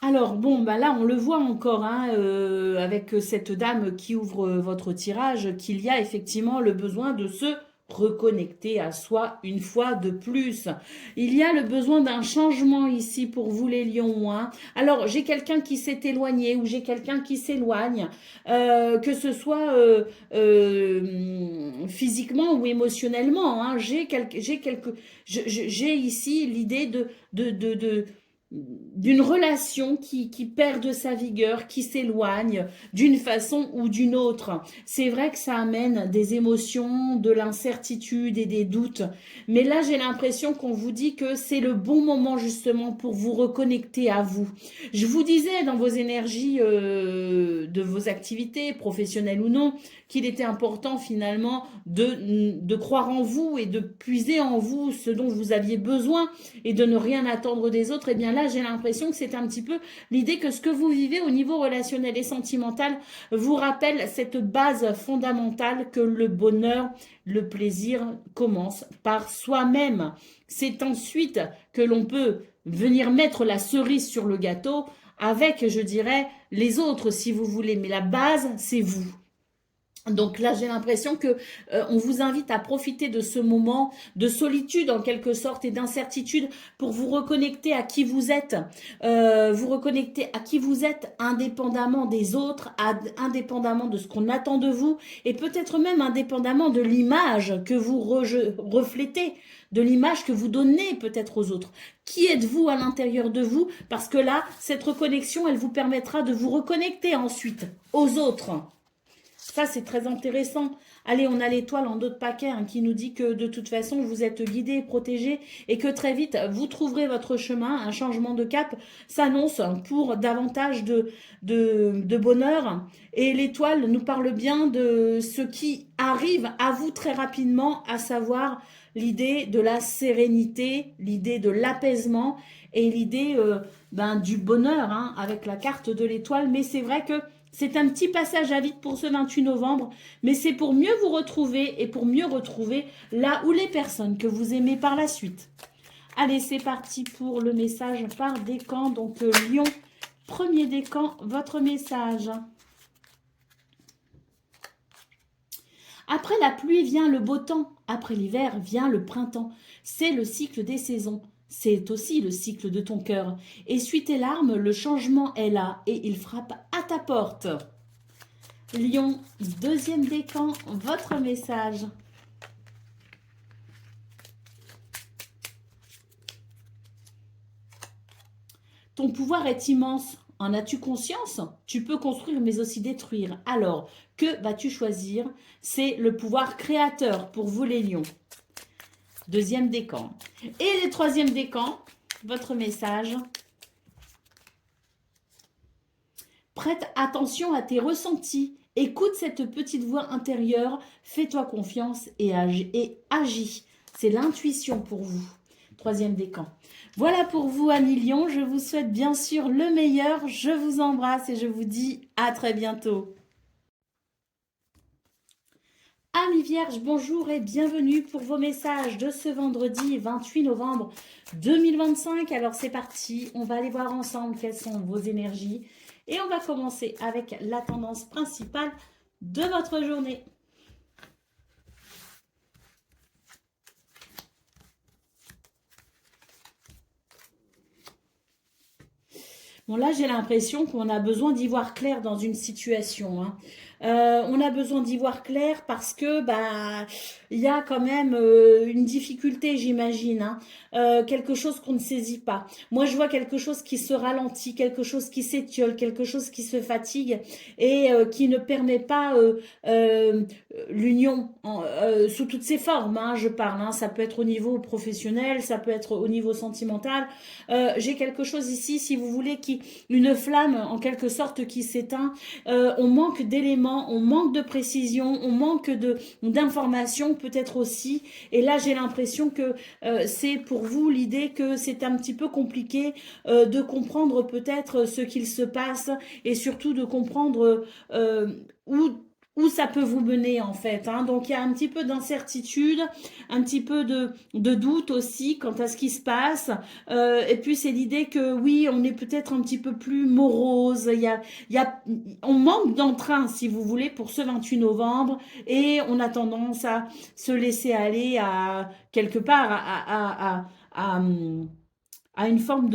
Alors, bon, bah là, on le voit encore, hein, avec cette dame qui ouvre votre tirage, qu'il y a effectivement le besoin de se reconnecter à soi une fois de plus. Il y a le besoin d'un changement ici pour vous les lions. Hein. Alors, j'ai quelqu'un qui s'est éloigné ou j'ai quelqu'un qui s'éloigne, que ce soit physiquement ou émotionnellement. Hein. J'ai ici l'idée d'une relation qui perd de sa vigueur, qui s'éloigne d'une façon ou d'une autre. C'est vrai que ça amène des émotions, de l'incertitude et des doutes. Mais là, j'ai l'impression qu'on vous dit que c'est le bon moment justement pour vous reconnecter à vous. Je vous disais dans vos énergies de vos activités, professionnelles ou non, qu'il était important finalement de croire en vous et de puiser en vous ce dont vous aviez besoin et de ne rien attendre des autres. Et bien là, j'ai l'impression que c'est un petit peu l'idée que ce que vous vivez au niveau relationnel et sentimental vous rappelle cette base fondamentale que le bonheur, le plaisir commence par soi-même. C'est ensuite que l'on peut venir mettre la cerise sur le gâteau avec, je dirais, les autres si vous voulez. Mais la base, c'est vous. Donc là, j'ai l'impression que on vous invite à profiter de ce moment de solitude en quelque sorte et d'incertitude pour vous reconnecter à qui vous êtes, vous reconnecter à qui vous êtes indépendamment des autres, indépendamment de ce qu'on attend de vous et peut-être même indépendamment de l'image que vous reflétez, de l'image que vous donnez peut-être aux autres. Qui êtes-vous à l'intérieur de vous? Parce que là, cette reconnexion, elle vous permettra de vous reconnecter ensuite aux autres. Ça, c'est très intéressant. Allez, on a l'étoile en d'autres paquets hein, qui nous dit que de toute façon, vous êtes guidé, protégé et que très vite, vous trouverez votre chemin. Un changement de cap s'annonce pour davantage de bonheur. Et l'étoile nous parle bien de ce qui arrive à vous très rapidement, à savoir l'idée de la sérénité, l'idée de l'apaisement et l'idée du bonheur hein, avec la carte de l'étoile. Mais c'est vrai que c'est un petit passage à vide pour ce 28 novembre, mais c'est pour mieux vous retrouver et pour mieux retrouver là où les personnes que vous aimez par la suite. Allez, c'est parti pour le message par décan. Donc, Lion, premier décan, votre message. Après la pluie vient le beau temps, après l'hiver vient le printemps. C'est le cycle des saisons. C'est aussi le cycle de ton cœur. Essuie tes larmes, le changement est là et il frappe à à ta porte. Lion, deuxième décan, votre message. Ton pouvoir est immense. En as-tu conscience? Tu peux construire mais aussi détruire. Alors, que vas-tu choisir? C'est le pouvoir créateur pour vous les lions. Deuxième décan. Et le troisième décan, votre message. Prête attention à tes ressentis. Écoute cette petite voix intérieure. Fais-toi confiance et agis. C'est l'intuition pour vous. Troisième décan. Voilà pour vous, amis lions. Je vous souhaite bien sûr le meilleur. Je vous embrasse et je vous dis à très bientôt. Amis vierges, bonjour et bienvenue pour vos messages de ce vendredi 28 novembre 2025. Alors c'est parti, on va aller voir ensemble quelles sont vos énergies. Et on va commencer avec la tendance principale de votre journée. Bon, là, j'ai l'impression qu'on a besoin d'y voir clair dans une situation, hein. On a besoin d'y voir clair parce que bah il y a quand même une difficulté, j'imagine, hein. Quelque chose qu'on ne saisit pas. Moi, je vois quelque chose qui se ralentit, quelque chose qui s'étiole, quelque chose qui se fatigue et qui ne permet pas l'union sous toutes ses formes, hein, je parle, hein. Ça peut être au niveau professionnel, ça peut être au niveau sentimental. J'ai quelque chose ici, si vous voulez, une flamme en quelque sorte qui s'éteint. On manque d'éléments, on manque de précision, on manque d'informations peut-être aussi. Et là, j'ai l'impression que c'est pour vous l'idée que c'est un petit peu compliqué de comprendre peut-être ce qu'il se passe et surtout de comprendre où ça peut vous mener en fait, hein. Donc il y a un petit peu d'incertitude, un petit peu de doute aussi quant à ce qui se passe. Et puis c'est l'idée que oui, on est peut-être un petit peu plus morose. On manque d'entrain, si vous voulez, pour ce 28 novembre, et on a tendance à se laisser aller à quelque part à une forme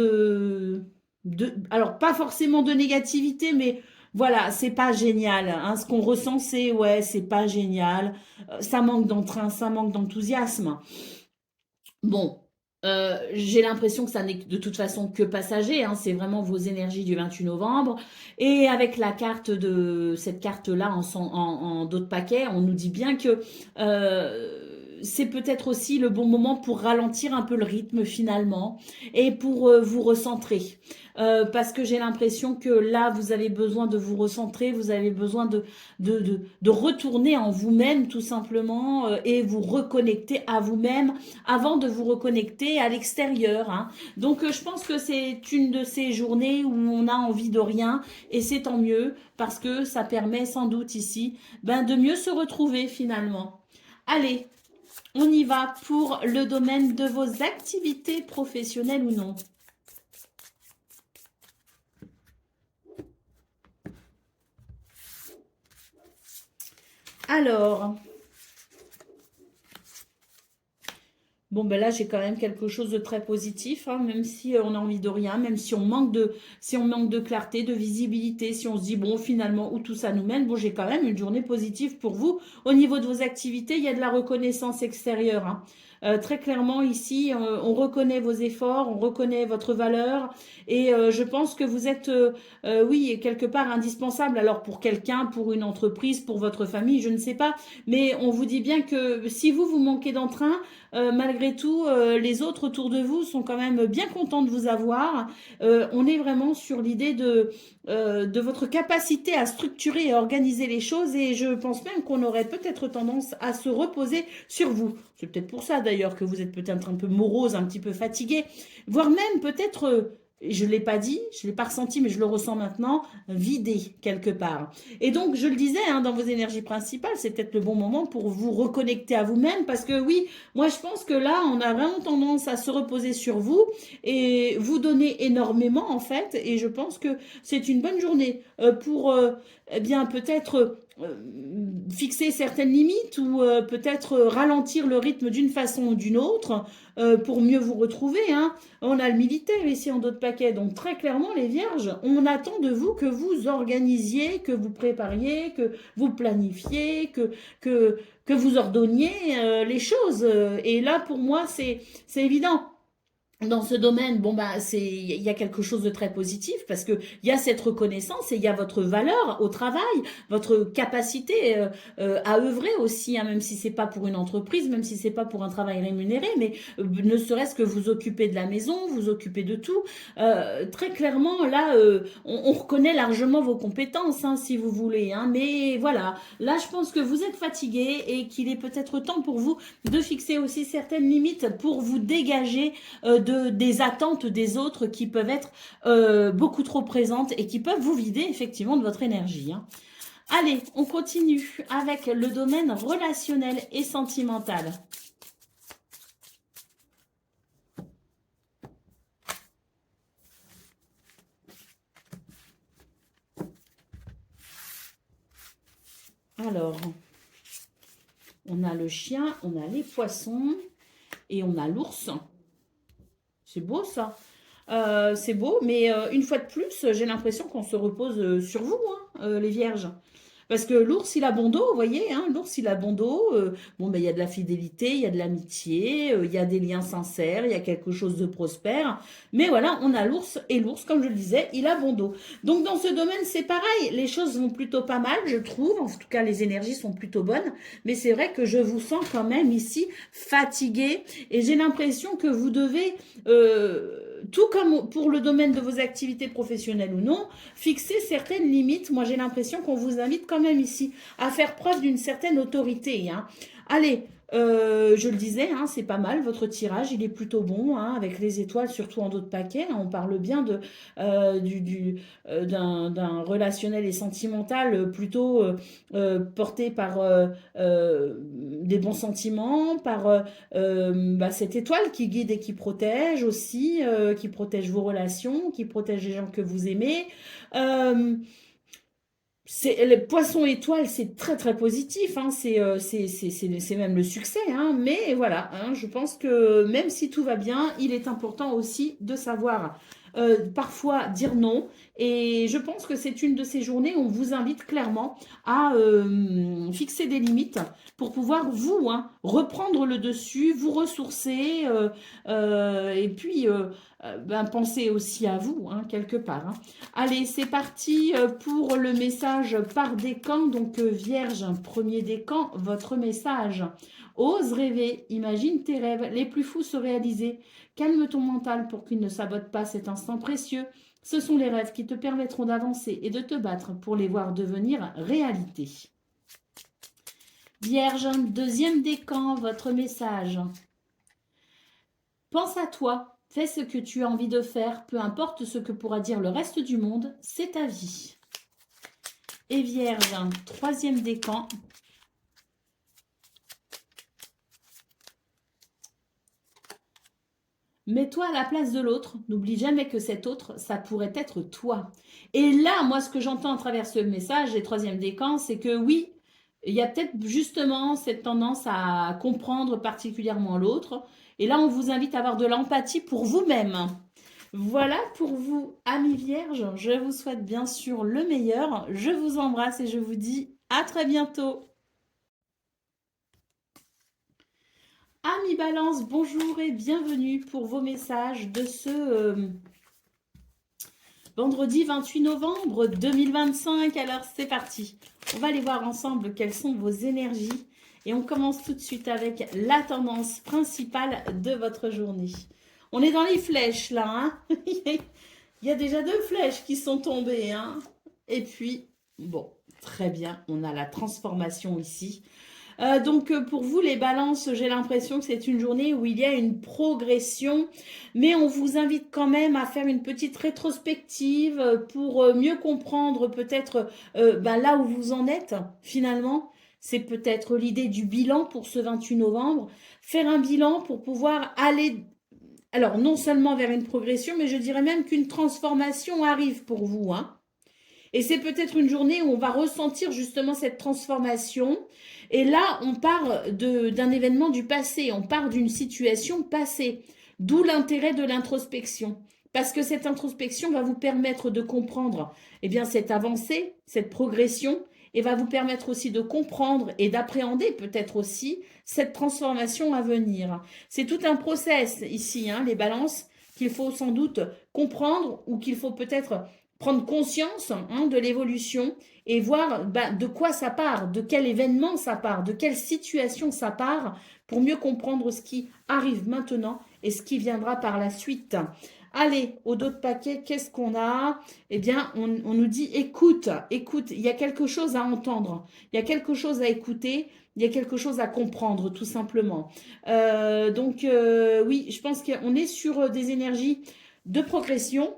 alors pas forcément de négativité, mais voilà, c'est pas génial, hein. Ce qu'on ressent, c'est ouais, c'est pas génial. Ça manque d'entrain, ça manque d'enthousiasme. Bon, j'ai l'impression que ça n'est de toute façon que passager, hein. C'est vraiment vos énergies du 28 novembre. Et avec la carte cette carte-là en d'autres paquets, on nous dit bien que c'est peut-être aussi le bon moment pour ralentir un peu le rythme finalement et pour vous recentrer. Parce que j'ai l'impression que là, vous avez besoin de vous recentrer, vous avez besoin de retourner en vous-même tout simplement et vous reconnecter à vous-même avant de vous reconnecter à l'extérieur, hein. Donc je pense que c'est une de ces journées où on a envie de rien et c'est tant mieux parce que ça permet sans doute ici de mieux se retrouver finalement. Allez, on y va pour le domaine de vos activités professionnelles ou non. Alors, bon, ben là, j'ai quand même quelque chose de très positif, hein, même si on a envie de rien, même si on manque de clarté, de visibilité, si on se dit, bon, finalement, où tout ça nous mène, bon, j'ai quand même une journée positive pour vous. Au niveau de vos activités, il y a de la reconnaissance extérieure, hein. Très clairement, ici, on reconnaît vos efforts, on reconnaît votre valeur et je pense que vous êtes, oui, quelque part indispensable. Alors, pour quelqu'un, pour une entreprise, pour votre famille, je ne sais pas, mais on vous dit bien que si vous manquez d'entrain, malgré tout, les autres autour de vous sont quand même bien contents de vous avoir. On est vraiment sur l'idée de votre capacité à structurer et à organiser les choses et je pense même qu'on aurait peut-être tendance à se reposer sur vous. C'est peut-être pour ça d'ailleurs que vous êtes peut-être un peu morose, un petit peu fatigué, voire même peut-être je ne l'ai pas dit, je ne l'ai pas ressenti, mais je le ressens maintenant, vidé quelque part. Et donc, je le disais, hein, dans vos énergies principales, c'est peut-être le bon moment pour vous reconnecter à vous-même, parce que oui, moi je pense que là, on a vraiment tendance à se reposer sur vous et vous donner énormément en fait, et je pense que c'est une bonne journée pour eh bien peut-être fixer certaines limites ou peut-être ralentir le rythme d'une façon ou d'une autre pour mieux vous retrouver, hein. On a le militaire ici en dos de paquet, donc très clairement les vierges, on attend de vous que vous organisiez, que vous prépariez, que vous planifiez, que vous ordonniez les choses. Et là pour moi c'est évident. Dans ce domaine, bon bah il y a quelque chose de très positif parce que il y a cette reconnaissance et il y a votre valeur au travail, votre capacité à œuvrer aussi, hein, même si c'est pas pour une entreprise, même si c'est pas pour un travail rémunéré, mais ne serait-ce que vous occuper de la maison, vous occuper de tout. Très clairement, là, on reconnaît largement vos compétences, hein, si vous voulez, hein, mais voilà, là, je pense que vous êtes fatigué et qu'il est peut-être temps pour vous de fixer aussi certaines limites pour vous dégager des attentes des autres qui peuvent être beaucoup trop présentes et qui peuvent vous vider effectivement de votre énergie, hein. Allez, on continue avec le domaine relationnel et sentimental. Alors, on a le chien, on a les poissons et on a l'ours. C'est beau ça. C'est beau, mais une fois de plus, j'ai l'impression qu'on se repose sur vous, hein, les vierges. Parce que l'ours, il a bon dos, vous voyez, hein, l'ours, il a bon dos. Bon, ben, il y a de la fidélité, il y a de l'amitié, il y a des liens sincères, il y a quelque chose de prospère. Mais voilà, on a l'ours, et l'ours, comme je le disais, il a bon dos. Donc, dans ce domaine, c'est pareil. Les choses vont plutôt pas mal, je trouve. En tout cas, les énergies sont plutôt bonnes. Mais c'est vrai que je vous sens quand même ici fatigué. Et j'ai l'impression que vous devez... tout comme pour le domaine de vos activités professionnelles ou non, fixer certaines limites. Moi, j'ai l'impression qu'on vous invite quand même ici à faire preuve d'une certaine autorité, hein. Allez, je le disais, hein, c'est pas mal, votre tirage, il est plutôt bon, hein, avec les étoiles, surtout en dos de paquet, hein. On parle bien d'un relationnel et sentimental plutôt porté par des bons sentiments, par bah, cette étoile qui guide et qui protège aussi, qui protège vos relations, qui protège les gens que vous aimez. Euh, les poissons étoiles, c'est très très positif, hein, c'est même le succès, hein, mais voilà, hein, je pense que même si tout va bien, il est important aussi de savoir parfois dire non. Et je pense que c'est une de ces journées où on vous invite clairement à fixer des limites pour pouvoir vous, hein, reprendre le dessus, vous ressourcer et puis ben, penser aussi à vous, hein, quelque part, hein. Allez, c'est parti pour le message par décan. Donc, Vierge, premier décan, votre message. Ose rêver, imagine tes rêves, les plus fous se réaliser. Calme ton mental pour qu'il ne sabote pas cet instant précieux. Ce sont les rêves qui te permettront d'avancer et de te battre pour les voir devenir réalité. Vierge, deuxième décan, votre message. Pense à toi. Fais ce que tu as envie de faire, peu importe ce que pourra dire le reste du monde, c'est ta vie. Et Vierge, troisième décan. Mets-toi à la place de l'autre. N'oublie jamais que cet autre, ça pourrait être toi. Et là, moi, ce que j'entends à travers ce message, les troisième décans, c'est que oui, il y a peut-être justement cette tendance à comprendre particulièrement l'autre. Et là, on vous invite à avoir de l'empathie pour vous-même. Voilà pour vous, amis vierges. Je vous souhaite bien sûr le meilleur. Je vous embrasse et je vous dis à très bientôt. Amis Balance, bonjour et bienvenue pour vos messages de ce vendredi 28 novembre 2025. Alors c'est parti. On va aller voir ensemble quelles sont vos énergies. Et on commence tout de suite avec la tendance principale de votre journée. On est dans les flèches là, hein. Il y a déjà 2 flèches qui sont tombées, hein. Et puis, bon, très bien, on a la transformation ici. Donc pour vous les balances, j'ai l'impression que c'est une journée où il y a une progression, mais on vous invite quand même à faire une petite rétrospective pour mieux comprendre peut-être ben, là où vous en êtes finalement. C'est peut-être l'idée du bilan pour ce 28 novembre. Faire un bilan pour pouvoir aller, alors non seulement vers une progression, mais je dirais même qu'une transformation arrive pour vous, hein. Et c'est peut-être une journée où on va ressentir justement cette transformation. Et là, on part d'un événement du passé, on part d'une situation passée. D'où l'intérêt de l'introspection. Parce que cette introspection va vous permettre de comprendre eh bien, cette avancée, cette progression, et va vous permettre aussi de comprendre et d'appréhender peut-être aussi cette transformation à venir. C'est tout un process ici, hein, les balances, qu'il faut sans doute comprendre ou qu'il faut peut-être prendre conscience hein, de l'évolution et voir de quoi ça part, de quel événement ça part, de quelle situation ça part, pour mieux comprendre ce qui arrive maintenant et ce qui viendra par la suite. Allez, au dos de paquet, qu'est-ce qu'on a? Eh bien, on nous dit écoute, écoute, il y a quelque chose à entendre, il y a quelque chose à écouter, il y a quelque chose à comprendre, tout simplement. Oui, je pense qu'on est sur des énergies de progression,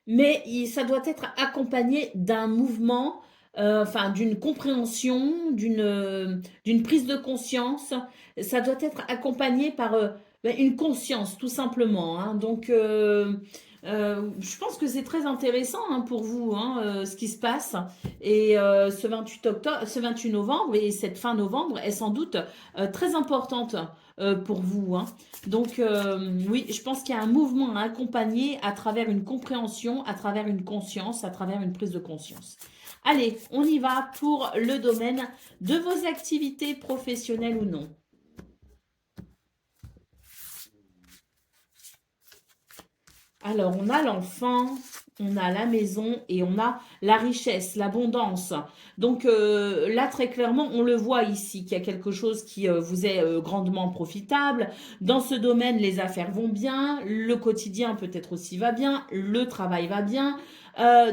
mais ça doit être accompagné d'un mouvement, enfin d'une compréhension, d'une prise de conscience. Ça doit être accompagné par une conscience, tout simplement. Hein. Je pense que c'est très intéressant hein, pour vous, hein, ce qui se passe. Et ce 28 octobre, ce 28 novembre et cette fin novembre est sans doute très importante pour vous. Hein. Oui, je pense qu'il y a un mouvement à accompagner à travers une compréhension, à travers une conscience, à travers une prise de conscience. Allez, on y va pour le domaine de vos activités professionnelles ou non. Alors, on a l'enfant, on a la maison et on a la richesse, l'abondance. Là, très clairement, on le voit ici, qu'il y a quelque chose qui vous est grandement profitable. Dans ce domaine, les affaires vont bien, le quotidien peut-être aussi va bien, le travail va bien.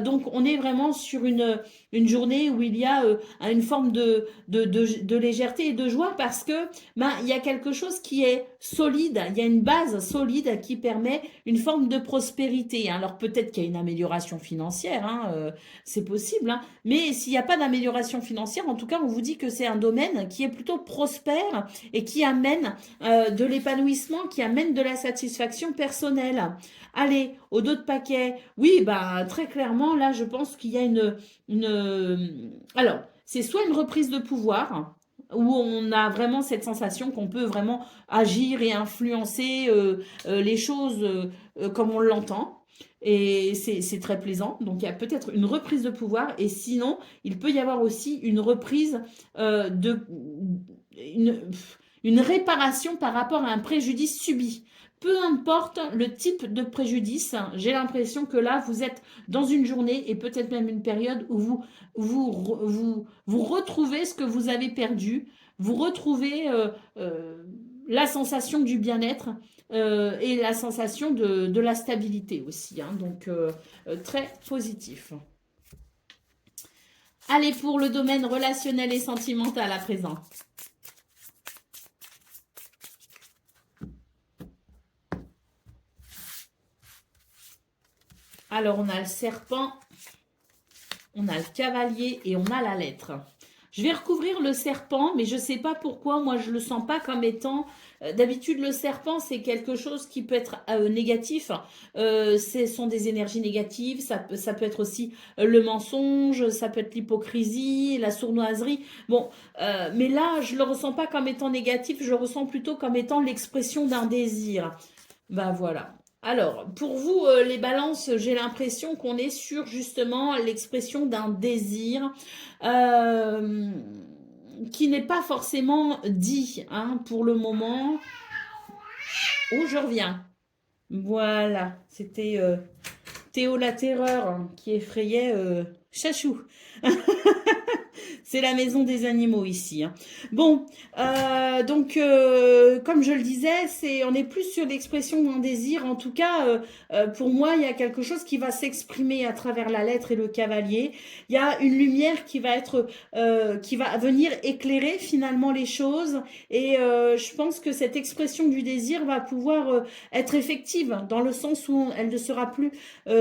Donc, on est vraiment sur une journée où il y a une forme de légèreté et de joie parce que il y a quelque chose qui est solide, il y a une base solide qui permet une forme de prospérité. Hein. Alors peut-être qu'il y a une amélioration financière, hein, c'est possible, hein. Mais s'il n'y a pas d'amélioration financière, en tout cas, on vous dit que c'est un domaine qui est plutôt prospère et qui amène de l'épanouissement, qui amène de la satisfaction personnelle. Allez, au dos de paquet, oui, très clairement, là, je pense qu'il y a Alors, c'est soit une reprise de pouvoir, où on a vraiment cette sensation qu'on peut vraiment agir et influencer les choses comme on l'entend. Et c'est très plaisant. Donc il y a peut-être une reprise de pouvoir. Et sinon, il peut y avoir aussi une reprise une, une réparation par rapport à un préjudice subi. Peu importe le type de préjudice, j'ai l'impression que là, vous êtes dans une journée et peut-être même une période où vous retrouvez ce que vous avez perdu, vous retrouvez la sensation du bien-être et la sensation de la stabilité aussi. Hein. Très positif. Allez, pour le domaine relationnel et sentimental à présent. Alors, on a le serpent, on a le cavalier et on a la lettre. Je vais recouvrir le serpent, mais je ne sais pas pourquoi, moi je ne le sens pas comme étant... D'habitude, le serpent, c'est quelque chose qui peut être négatif. Ce sont des énergies négatives, ça peut être aussi le mensonge, ça peut être l'hypocrisie, la sournoiserie. Bon, mais là, je ne le ressens pas comme étant négatif, je le ressens plutôt comme étant l'expression d'un désir. Voilà. Alors, pour vous, les balances, j'ai l'impression qu'on est sur justement l'expression d'un désir qui n'est pas forcément dit hein, pour le moment. Oh, je reviens. Voilà, c'était Théo la terreur hein, qui effrayait Chachou. C'est la maison des animaux ici. Hein. Bon, comme je le disais, on est plus sur l'expression d'un désir. En tout cas, pour moi, il y a quelque chose qui va s'exprimer à travers la lettre et le cavalier. Il y a une lumière qui va venir éclairer finalement les choses. Et je pense que cette expression du désir va pouvoir être effective dans le sens où elle ne sera plus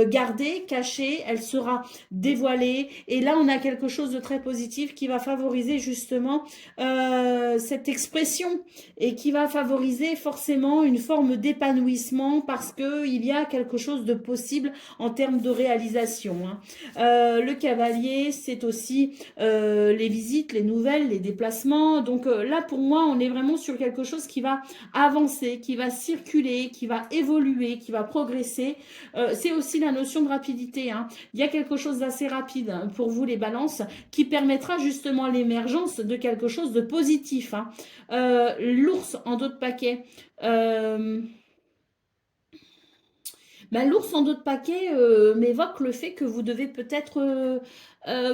gardée, cachée, elle sera dévoilée. Et là, on a quelque chose de très positif qui qui va favoriser justement cette expression et qui va favoriser forcément une forme d'épanouissement parce qu'il y a quelque chose de possible en termes de réalisation, hein. Le cavalier, c'est aussi les visites, les nouvelles, les déplacements. Donc là, pour moi, on est vraiment sur quelque chose qui va avancer, qui va circuler, qui va évoluer, qui va progresser. C'est aussi la notion de rapidité, hein. Il y a quelque chose d'assez rapide, hein, pour vous, les balances, qui permettra justement l'émergence de quelque chose de positif, hein. L'ours en dos de paquet. Euh, Ben, l'ours en dos de paquet m'évoque le fait que vous devez peut-être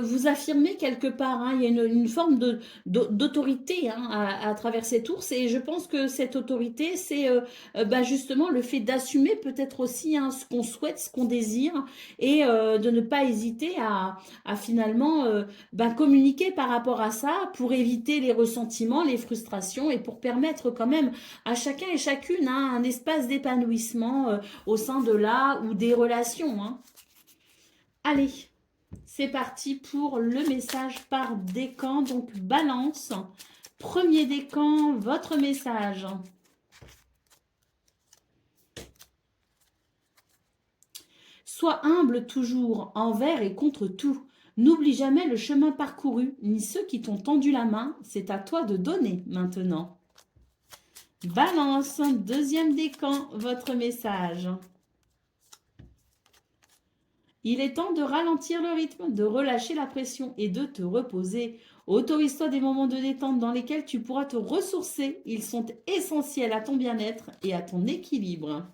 vous affirmer quelque part, hein. Il y a une forme d'autorité, hein, à travers cet ours. Et je pense que cette autorité, c'est ben, justement le fait d'assumer peut-être aussi, hein, ce qu'on souhaite, ce qu'on désire, et de ne pas hésiter à finalement ben, communiquer par rapport à ça pour éviter les ressentiments, les frustrations et pour permettre quand même à chacun et chacune, hein, un espace d'épanouissement au sein de là ou des relations, hein. Allez, c'est parti pour le message par décan. Donc, balance. Premier décan, votre message. Sois humble toujours, envers et contre tout. N'oublie jamais le chemin parcouru, ni ceux qui t'ont tendu la main. C'est à toi de donner maintenant. Balance, deuxième décan, votre message. Il est temps de ralentir le rythme, de relâcher la pression et de te reposer. Autorise-toi des moments de détente dans lesquels tu pourras te ressourcer. Ils sont essentiels à ton bien-être et à ton équilibre.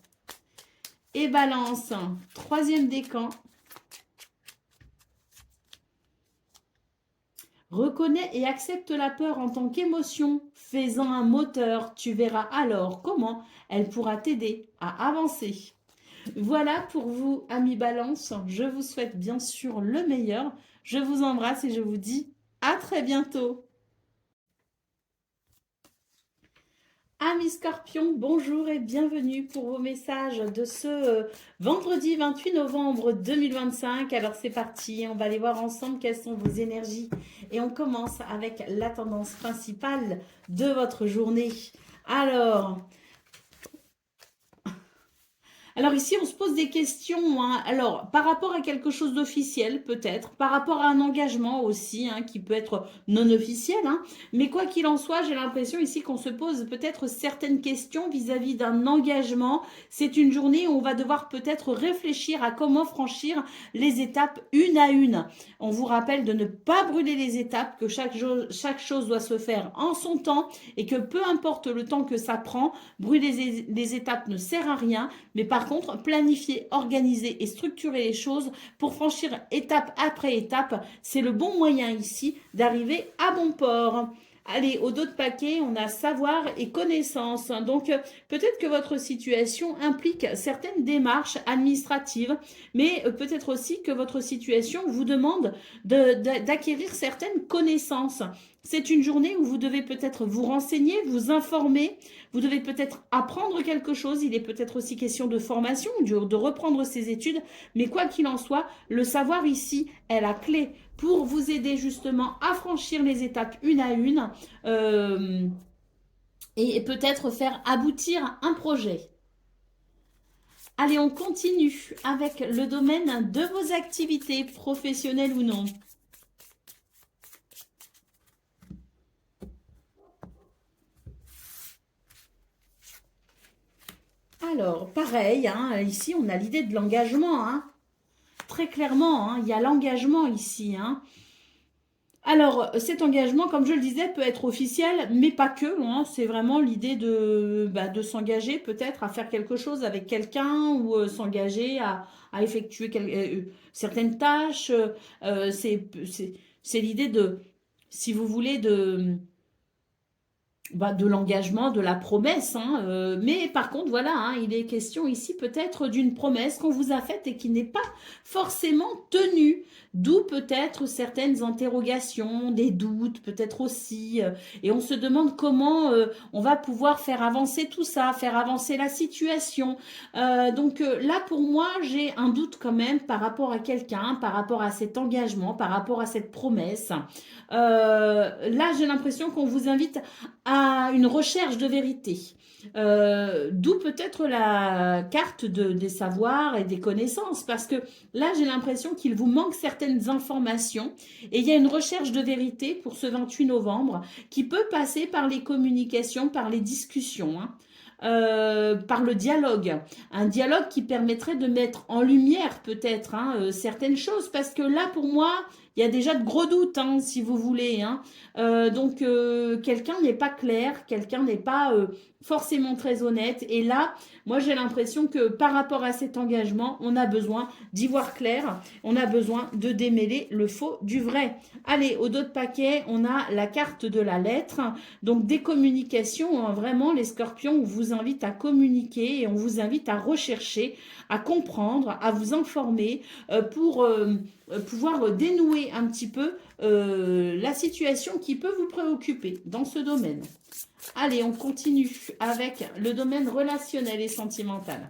Et balance, troisième décan. Reconnais et accepte la peur en tant qu'émotion. Fais-en un moteur. Tu verras alors comment elle pourra t'aider à avancer. Voilà pour vous, amis Balance. Je vous souhaite bien sûr le meilleur. Je vous embrasse et je vous dis à très bientôt. Amis Scorpions, bonjour et bienvenue pour vos messages de ce vendredi 28 novembre 2025. Alors c'est parti, on va aller voir ensemble quelles sont vos énergies. Et on commence avec la tendance principale de votre journée. Alors ici, on se pose des questions, hein. Alors, par rapport à quelque chose d'officiel, peut-être, par rapport à un engagement aussi, hein, qui peut être non officiel, hein. Mais quoi qu'il en soit, j'ai l'impression ici qu'on se pose peut-être certaines questions vis-à-vis d'un engagement. C'est une journée où on va devoir peut-être réfléchir à comment franchir les étapes une à une. On vous rappelle de ne pas brûler les étapes, que chaque chose doit se faire en son temps et que peu importe le temps que ça prend, brûler les étapes ne sert à rien. Mais par contre, planifier, organiser et structurer les choses pour franchir étape après étape, c'est le bon moyen ici d'arriver à bon port. Allez, au dos de paquet, on a savoir et connaissance. Donc, peut-être que votre situation implique certaines démarches administratives, mais peut-être aussi que votre situation vous demande d'acquérir certaines connaissances. C'est une journée où vous devez peut-être vous renseigner, vous informer, vous devez peut-être apprendre quelque chose, il est peut-être aussi question de formation, de reprendre ses études, mais quoi qu'il en soit, le savoir ici est la clé pour vous aider justement à franchir les étapes une à une et peut-être faire aboutir un projet. Allez, on continue avec le domaine de vos activités, professionnelles ou non. Alors, pareil, hein, ici, on a l'idée de l'engagement, hein. Très clairement, hein, il y a l'engagement ici, hein. Alors, cet engagement, comme je le disais, peut être officiel, mais pas que, hein. C'est vraiment l'idée de s'engager peut-être à faire quelque chose avec quelqu'un ou s'engager à effectuer certaines tâches. C'est l'idée de, si vous voulez, bah, de l'engagement, de la promesse, hein, mais par contre, voilà, hein, il est question ici peut-être d'une promesse qu'on vous a faite et qui n'est pas forcément tenue. D'où peut-être certaines interrogations, des doutes, peut-être aussi. Et on se demande comment on va pouvoir faire avancer tout ça, faire avancer la situation. Donc là, pour moi, j'ai un doute quand même par rapport à quelqu'un, par rapport à cet engagement, par rapport à cette promesse. Là, j'ai l'impression qu'on vous invite à une recherche de vérité. D'où peut-être la carte des savoirs et des connaissances, parce que là, j'ai l'impression qu'il vous manque certaines informations et il y a une recherche de vérité pour ce 28 novembre qui peut passer par les communications, par les discussions, hein. Par le dialogue, un dialogue qui permettrait de mettre en lumière peut-être, hein, certaines choses, parce que là, pour moi, il y a déjà de gros doutes, hein, si vous voulez, hein. Donc, quelqu'un n'est pas clair, quelqu'un n'est pas forcément très honnête. Et là, moi, j'ai l'impression que par rapport à cet engagement, on a besoin d'y voir clair, on a besoin de démêler le faux du vrai. Allez, au dos de paquet, on a la carte de la lettre. Donc, des communications, hein, vraiment, les scorpions, on vous invite à communiquer et on vous invite à rechercher, à comprendre, à vous informer pour pouvoir dénouer un petit peu la situation qui peut vous préoccuper dans ce domaine. Allez, on continue avec le domaine relationnel et sentimental.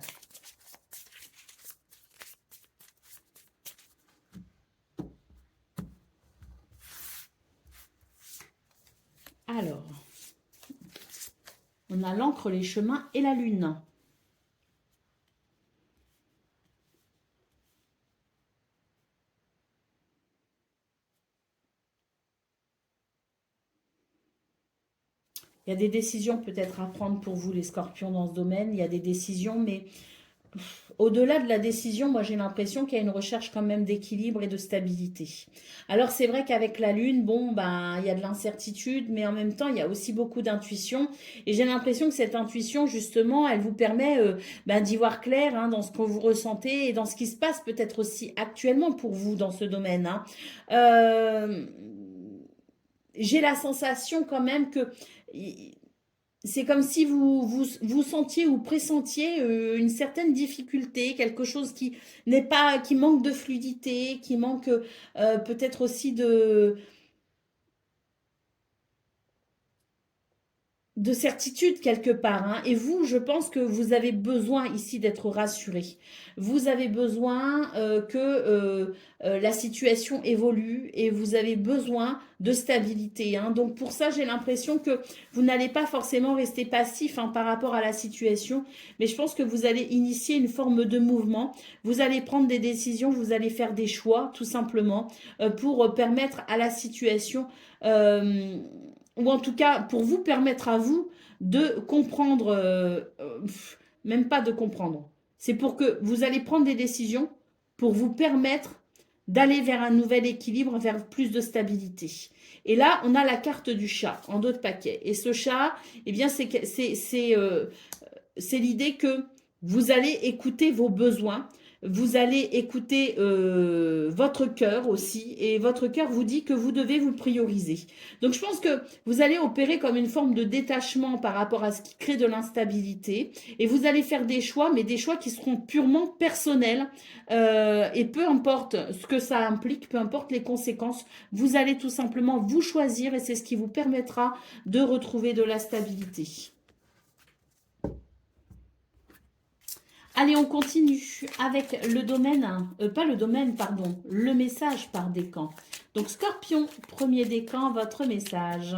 Alors, on a l'encre, les chemins et la lune. Il y a des décisions peut-être à prendre pour vous, les scorpions, dans ce domaine. Il y a des décisions, mais au-delà de la décision, moi j'ai l'impression qu'il y a une recherche quand même d'équilibre et de stabilité. Alors c'est vrai qu'avec la Lune, bon, ben, il y a de l'incertitude, mais en même temps, il y a aussi beaucoup d'intuition. Et j'ai l'impression que cette intuition, justement, elle vous permet ben, d'y voir clair, hein, dans ce que vous ressentez et dans ce qui se passe peut-être aussi actuellement pour vous dans ce domaine, hein. Euh, j'ai la sensation quand même que c'est comme si vous sentiez ou pressentiez une certaine difficulté, quelque chose qui n'est pas, qui manque de fluidité, qui manque peut-être aussi de certitude quelque part, hein. Et vous, je pense que vous avez besoin ici d'être rassuré. Vous avez besoin que la situation évolue et vous avez besoin de stabilité, hein. Donc pour ça, j'ai l'impression que vous n'allez pas forcément rester passif, hein, par rapport à la situation, mais je pense que vous allez initier une forme de mouvement. Vous allez prendre des décisions, vous allez faire des choix, tout simplement, pour permettre à la situation ou en tout cas pour vous permettre à vous de comprendre, même pas de comprendre. C'est pour que vous allez prendre des décisions pour vous permettre d'aller vers un nouvel équilibre, vers plus de stabilité. Et là, on a la carte du chat en dos de paquet. Et ce chat, eh bien, c'est l'idée que vous allez écouter vos besoins, vous allez écouter votre cœur aussi, et votre cœur vous dit que vous devez vous prioriser. Donc je pense que vous allez opérer comme une forme de détachement par rapport à ce qui crée de l'instabilité, et vous allez faire des choix, mais des choix qui seront purement personnels, et peu importe ce que ça implique, peu importe les conséquences, vous allez tout simplement vous choisir, et c'est ce qui vous permettra de retrouver de la stabilité. Allez, on continue avec le domaine, pas le domaine, pardon, le message par décan. Donc, Scorpion, premier décan, votre message.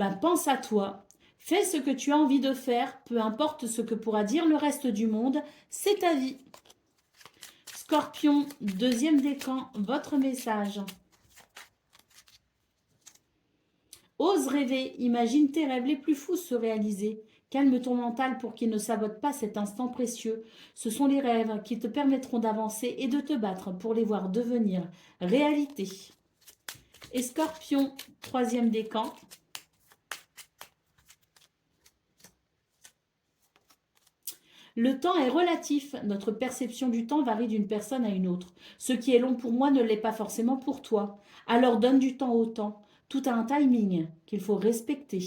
Ben, pense à toi, fais ce que tu as envie de faire, peu importe ce que pourra dire le reste du monde, c'est ta vie. Scorpion, deuxième décan, votre message. Ose rêver, imagine tes rêves les plus fous se réaliser. Calme ton mental pour qu'il ne sabote pas cet instant précieux. Ce sont les rêves qui te permettront d'avancer et de te battre pour les voir devenir réalité. Et Scorpion, troisième décan. Le temps est relatif. Notre perception du temps varie d'une personne à une autre. Ce qui est long pour moi ne l'est pas forcément pour toi. Alors donne du temps au temps. tout a un timing qu'il faut respecter.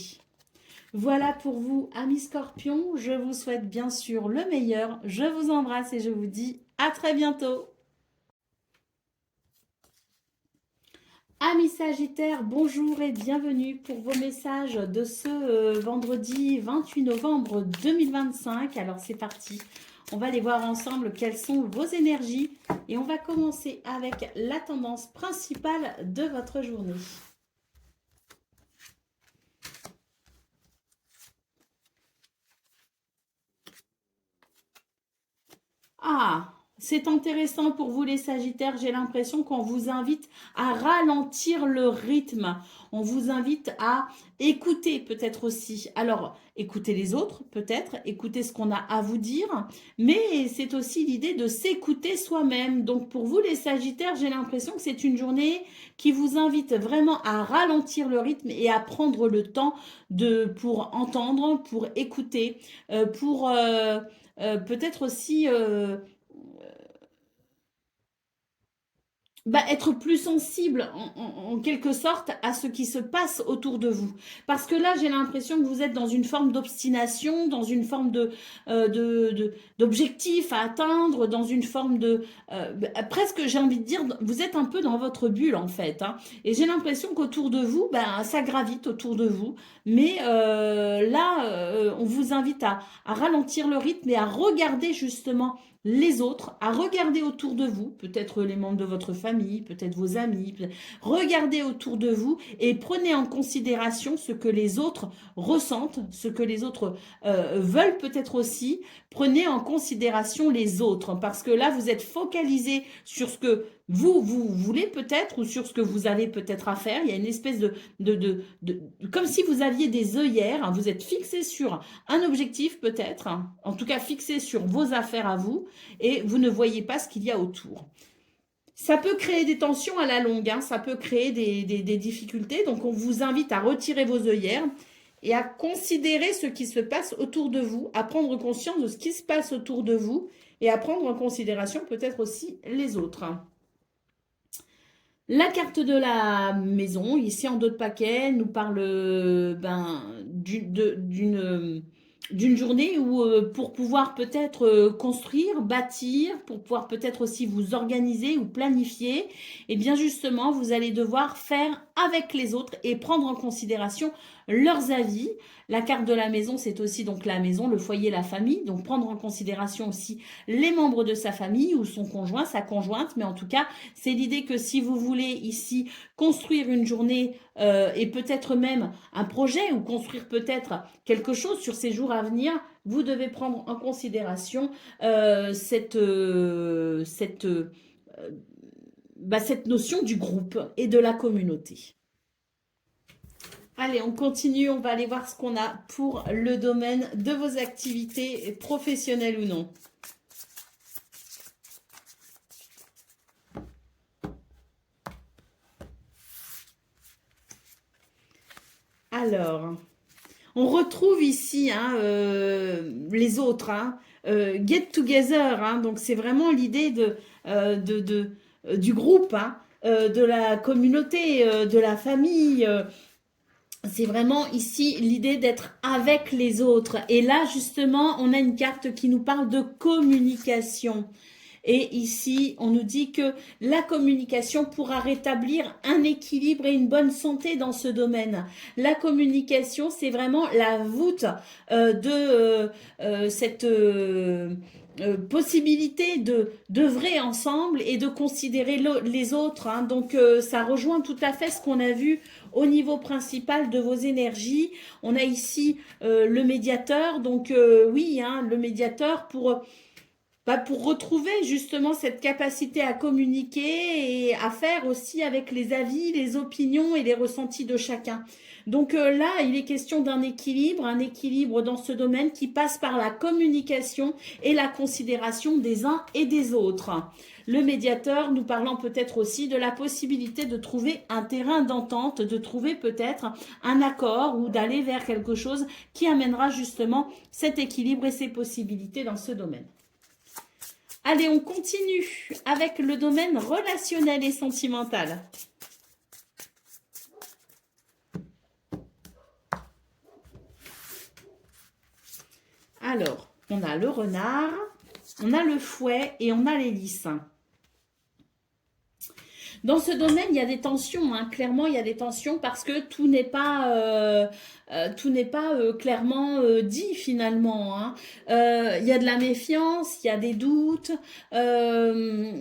Voilà pour vous, amis Scorpions. Je vous souhaite bien sûr le meilleur. Je vous embrasse et je vous dis à très bientôt. Amis Sagittaires, bonjour et bienvenue pour vos messages de ce vendredi 28 novembre 2025. Alors c'est parti, on va aller voir ensemble quelles sont vos énergies et on va commencer avec la tendance principale de votre journée. Ah, c'est intéressant pour vous les Sagittaires. J'ai l'impression qu'on vous invite à ralentir le rythme. On vous invite à écouter peut-être aussi. Alors, écouter les autres peut-être, écouter ce qu'on a à vous dire. Mais c'est aussi l'idée de s'écouter soi-même. Donc pour vous les Sagittaires, j'ai l'impression que c'est une journée qui vous invite vraiment à ralentir le rythme et à prendre le temps pour entendre, pour écouter, pour peut-être aussi être plus sensible en quelque sorte à ce qui se passe autour de vous. Parce que là, j'ai l'impression que vous êtes dans une forme d'obstination, dans une forme d'objectif à atteindre, dans une forme presque, j'ai envie de dire, vous êtes un peu dans votre bulle en fait. Hein. Et j'ai l'impression qu'autour de vous, ça gravite autour de vous. Mais là, on vous invite à ralentir le rythme et à regarder justement les autres, à regarder autour de vous, peut-être les membres de votre famille, peut-être vos amis, regardez autour de vous et prenez en considération ce que les autres ressentent, ce que les autres veulent peut-être aussi. Prenez en considération les autres parce que là, vous êtes focalisé sur ce que vous voulez peut-être ou sur ce que vous avez peut-être à faire. Il y a une espèce comme si vous aviez des œillères, hein, vous êtes fixé sur un objectif peut-être, hein, en tout cas fixé sur vos affaires à vous et vous ne voyez pas ce qu'il y a autour. Ça peut créer des tensions à la longue, hein, ça peut créer des difficultés, donc on vous invite à retirer vos œillères et à considérer ce qui se passe autour de vous, à prendre conscience de ce qui se passe autour de vous et à prendre en considération peut-être aussi les autres. La carte de la maison, ici en dos de paquet, nous parle d'une journée où pour pouvoir peut-être construire, bâtir, pour pouvoir peut-être aussi vous organiser ou planifier, et bien justement, vous allez devoir faire avec les autres et prendre en considération leurs avis. La carte de la maison, c'est aussi donc la maison, le foyer, la famille, donc prendre en considération aussi les membres de sa famille ou son conjoint, sa conjointe, mais en tout cas, c'est l'idée que si vous voulez ici construire une journée et peut-être même un projet ou construire peut-être quelque chose sur ces jours à venir, vous devez prendre en considération cette notion du groupe et de la communauté. Allez, on continue, on va aller voir ce qu'on a pour le domaine de vos activités professionnelles ou non. Alors, on retrouve ici hein, les autres, hein, get together, hein, donc c'est vraiment l'idée du groupe, hein, de la communauté, de la famille. C'est vraiment ici l'idée d'être avec les autres. Et là, justement, on a une carte qui nous parle de communication. Et ici, on nous dit que la communication pourra rétablir un équilibre et une bonne santé dans ce domaine. La communication, c'est vraiment la voûte de cette possibilité d'œuvrer ensemble et de considérer les autres. Hein. Donc, ça rejoint tout à fait ce qu'on a vu au niveau principal de vos énergies. On a ici le médiateur. Donc, oui, hein, le médiateur pour retrouver justement cette capacité à communiquer et à faire aussi avec les avis, les opinions et les ressentis de chacun. Donc là, il est question d'un équilibre, un équilibre dans ce domaine qui passe par la communication et la considération des uns et des autres. Le médiateur nous parlant peut-être aussi de la possibilité de trouver un terrain d'entente, de trouver peut-être un accord ou d'aller vers quelque chose qui amènera justement cet équilibre et ces possibilités dans ce domaine. Allez, on continue avec le domaine relationnel et sentimental. Alors, on a le renard, on a le fouet et on a l'hélice. Dans ce domaine, il y a des tensions, hein. Clairement, il y a des tensions parce que tout n'est pas clairement dit finalement, hein. Il y a de la méfiance, il y a des doutes. euh,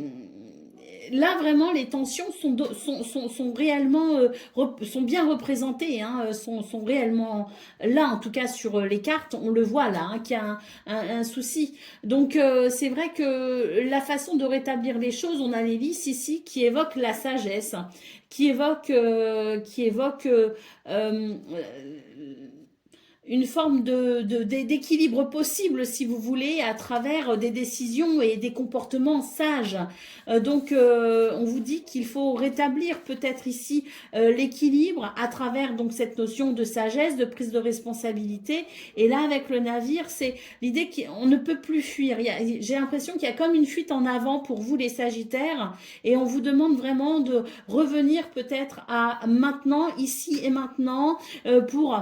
Là, vraiment, les tensions sont réellement, sont bien représentées, hein, sont réellement là, en tout cas sur les cartes, on le voit là, hein, qu'il y a un souci. Donc, c'est vrai que la façon de rétablir les choses, on a l'hélice ici qui évoque la sagesse, qui évoque une forme d'équilibre possible, si vous voulez, à travers des décisions et des comportements sages. On vous dit qu'il faut rétablir peut-être ici l'équilibre à travers donc cette notion de sagesse, de prise de responsabilité. Et là, avec le navire, c'est l'idée qu'on ne peut plus fuir. J'ai l'impression qu'il y a comme une fuite en avant pour vous, les Sagittaires, et on vous demande vraiment de revenir peut-être à maintenant, ici et maintenant, pour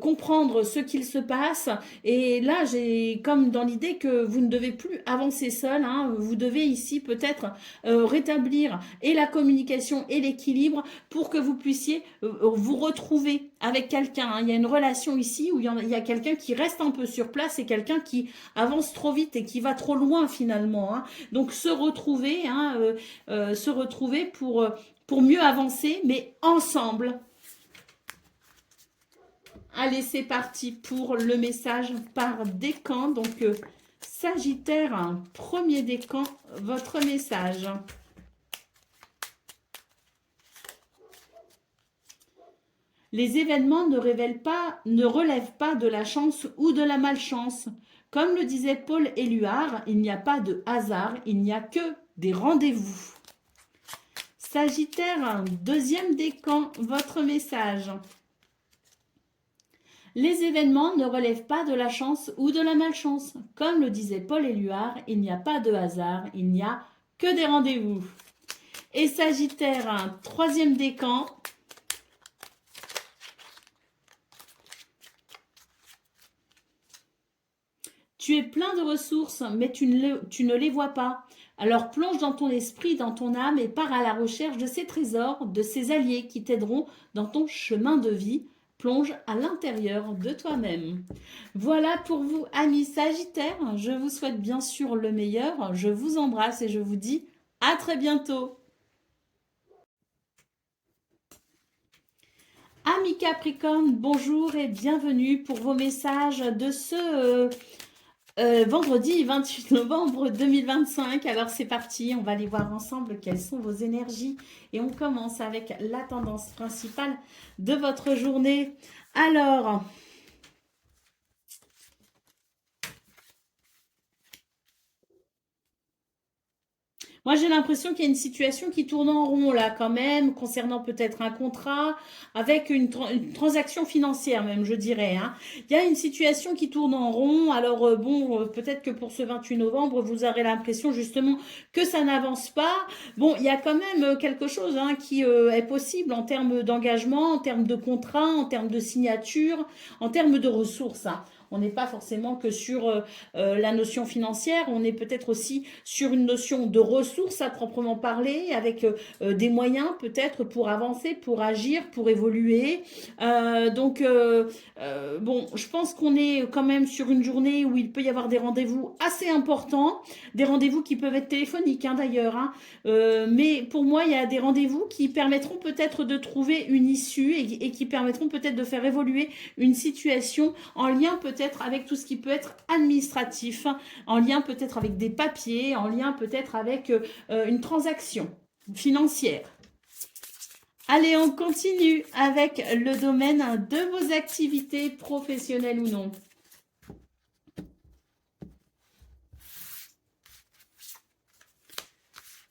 comprendre ce qu'il se passe. Et là, j'ai comme dans l'idée que vous ne devez plus avancer seul, hein. Vous devez ici peut-être rétablir et la communication et l'équilibre pour que vous puissiez vous retrouver avec quelqu'un, hein. Il y a une relation ici où il y a quelqu'un qui reste un peu sur place et quelqu'un qui avance trop vite et qui va trop loin finalement, hein. Donc se retrouver pour mieux avancer, mais ensemble. Allez, c'est parti pour le message par décan. Donc, Sagittaire, premier décan, votre message. Les événements ne relèvent pas de la chance ou de la malchance. Comme le disait Paul Éluard, il n'y a pas de hasard, il n'y a que des rendez-vous. Sagittaire, deuxième décan, votre message. Les événements ne relèvent pas de la chance ou de la malchance. Comme le disait Paul Éluard, il n'y a pas de hasard, il n'y a que des rendez-vous. Et Sagittaire, un troisième décan. Tu es plein de ressources, mais tu ne les vois pas. Alors plonge dans ton esprit, dans ton âme et pars à la recherche de ces trésors, de ces alliés qui t'aideront dans ton chemin de vie. Plonge à l'intérieur de toi-même. Voilà pour vous, amis Sagittaires. Je vous souhaite bien sûr le meilleur. Je vous embrasse et je vous dis à très bientôt. Amis Capricorne, bonjour et bienvenue pour vos messages de ce vendredi 28 novembre 2025. Alors c'est parti, on va aller voir ensemble quelles sont vos énergies. Et on commence avec la tendance principale de votre journée. Alors, moi, j'ai l'impression qu'il y a une situation qui tourne en rond là quand même, concernant peut-être un contrat, avec une transaction financière même, je dirais, hein. Il y a une situation qui tourne en rond. Alors peut-être que pour ce 28 novembre, vous aurez l'impression justement que ça n'avance pas. Bon, il y a quand même quelque chose, hein, qui est possible en termes d'engagement, en termes de contrat, en termes de signature, en termes de ressources, hein. On n'est pas forcément que sur la notion financière, on est peut-être aussi sur une notion de ressources à proprement parler, avec des moyens peut-être pour avancer, pour agir, pour évoluer. Bon, je pense qu'on est quand même sur une journée où il peut y avoir des rendez-vous assez importants, des rendez-vous qui peuvent être téléphoniques, hein, d'ailleurs, hein. Mais pour moi, il y a des rendez-vous qui permettront peut-être de trouver une issue et qui permettront peut-être de faire évoluer une situation en lien peut-être avec tout ce qui peut être administratif, en lien peut-être avec des papiers, en lien peut-être avec une transaction financière. Allez, on continue avec le domaine de vos activités professionnelles ou non.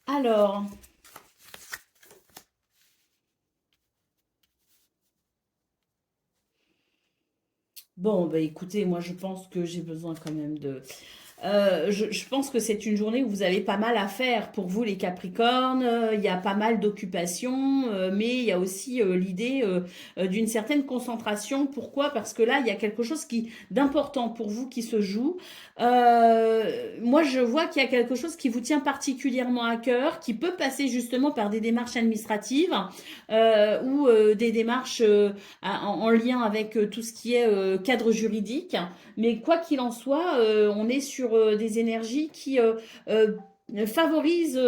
Alors, bon, bah écoutez, moi je pense que j'ai besoin quand même de Je pense que c'est une journée où vous avez pas mal à faire pour vous les Capricornes. Il y a pas mal d'occupations, mais il y a aussi l'idée d'une certaine concentration. Pourquoi? Parce que là, il y a quelque chose d'important pour vous qui se joue. Moi, je vois qu'il y a quelque chose qui vous tient particulièrement à cœur, qui peut passer justement par des démarches administratives ou des démarches en lien avec tout ce qui est cadre juridique. Mais quoi qu'il en soit, on est sur des énergies qui euh, favorisent,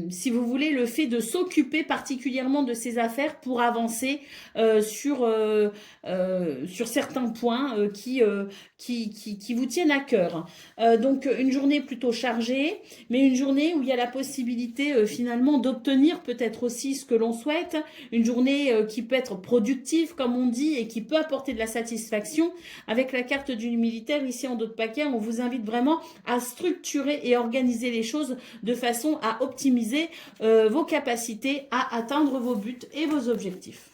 si vous voulez, le fait de s'occuper particulièrement de ses affaires pour avancer sur certains points qui vous tiennent à cœur. Donc une journée plutôt chargée, mais une journée où il y a la possibilité finalement d'obtenir peut-être aussi ce que l'on souhaite, une journée qui peut être productive comme on dit et qui peut apporter de la satisfaction. Avec la carte du militaire ici en dos de paquet, on vous invite vraiment à structurer et organiser les choses de façon à optimiser vos capacités à atteindre vos buts et vos objectifs.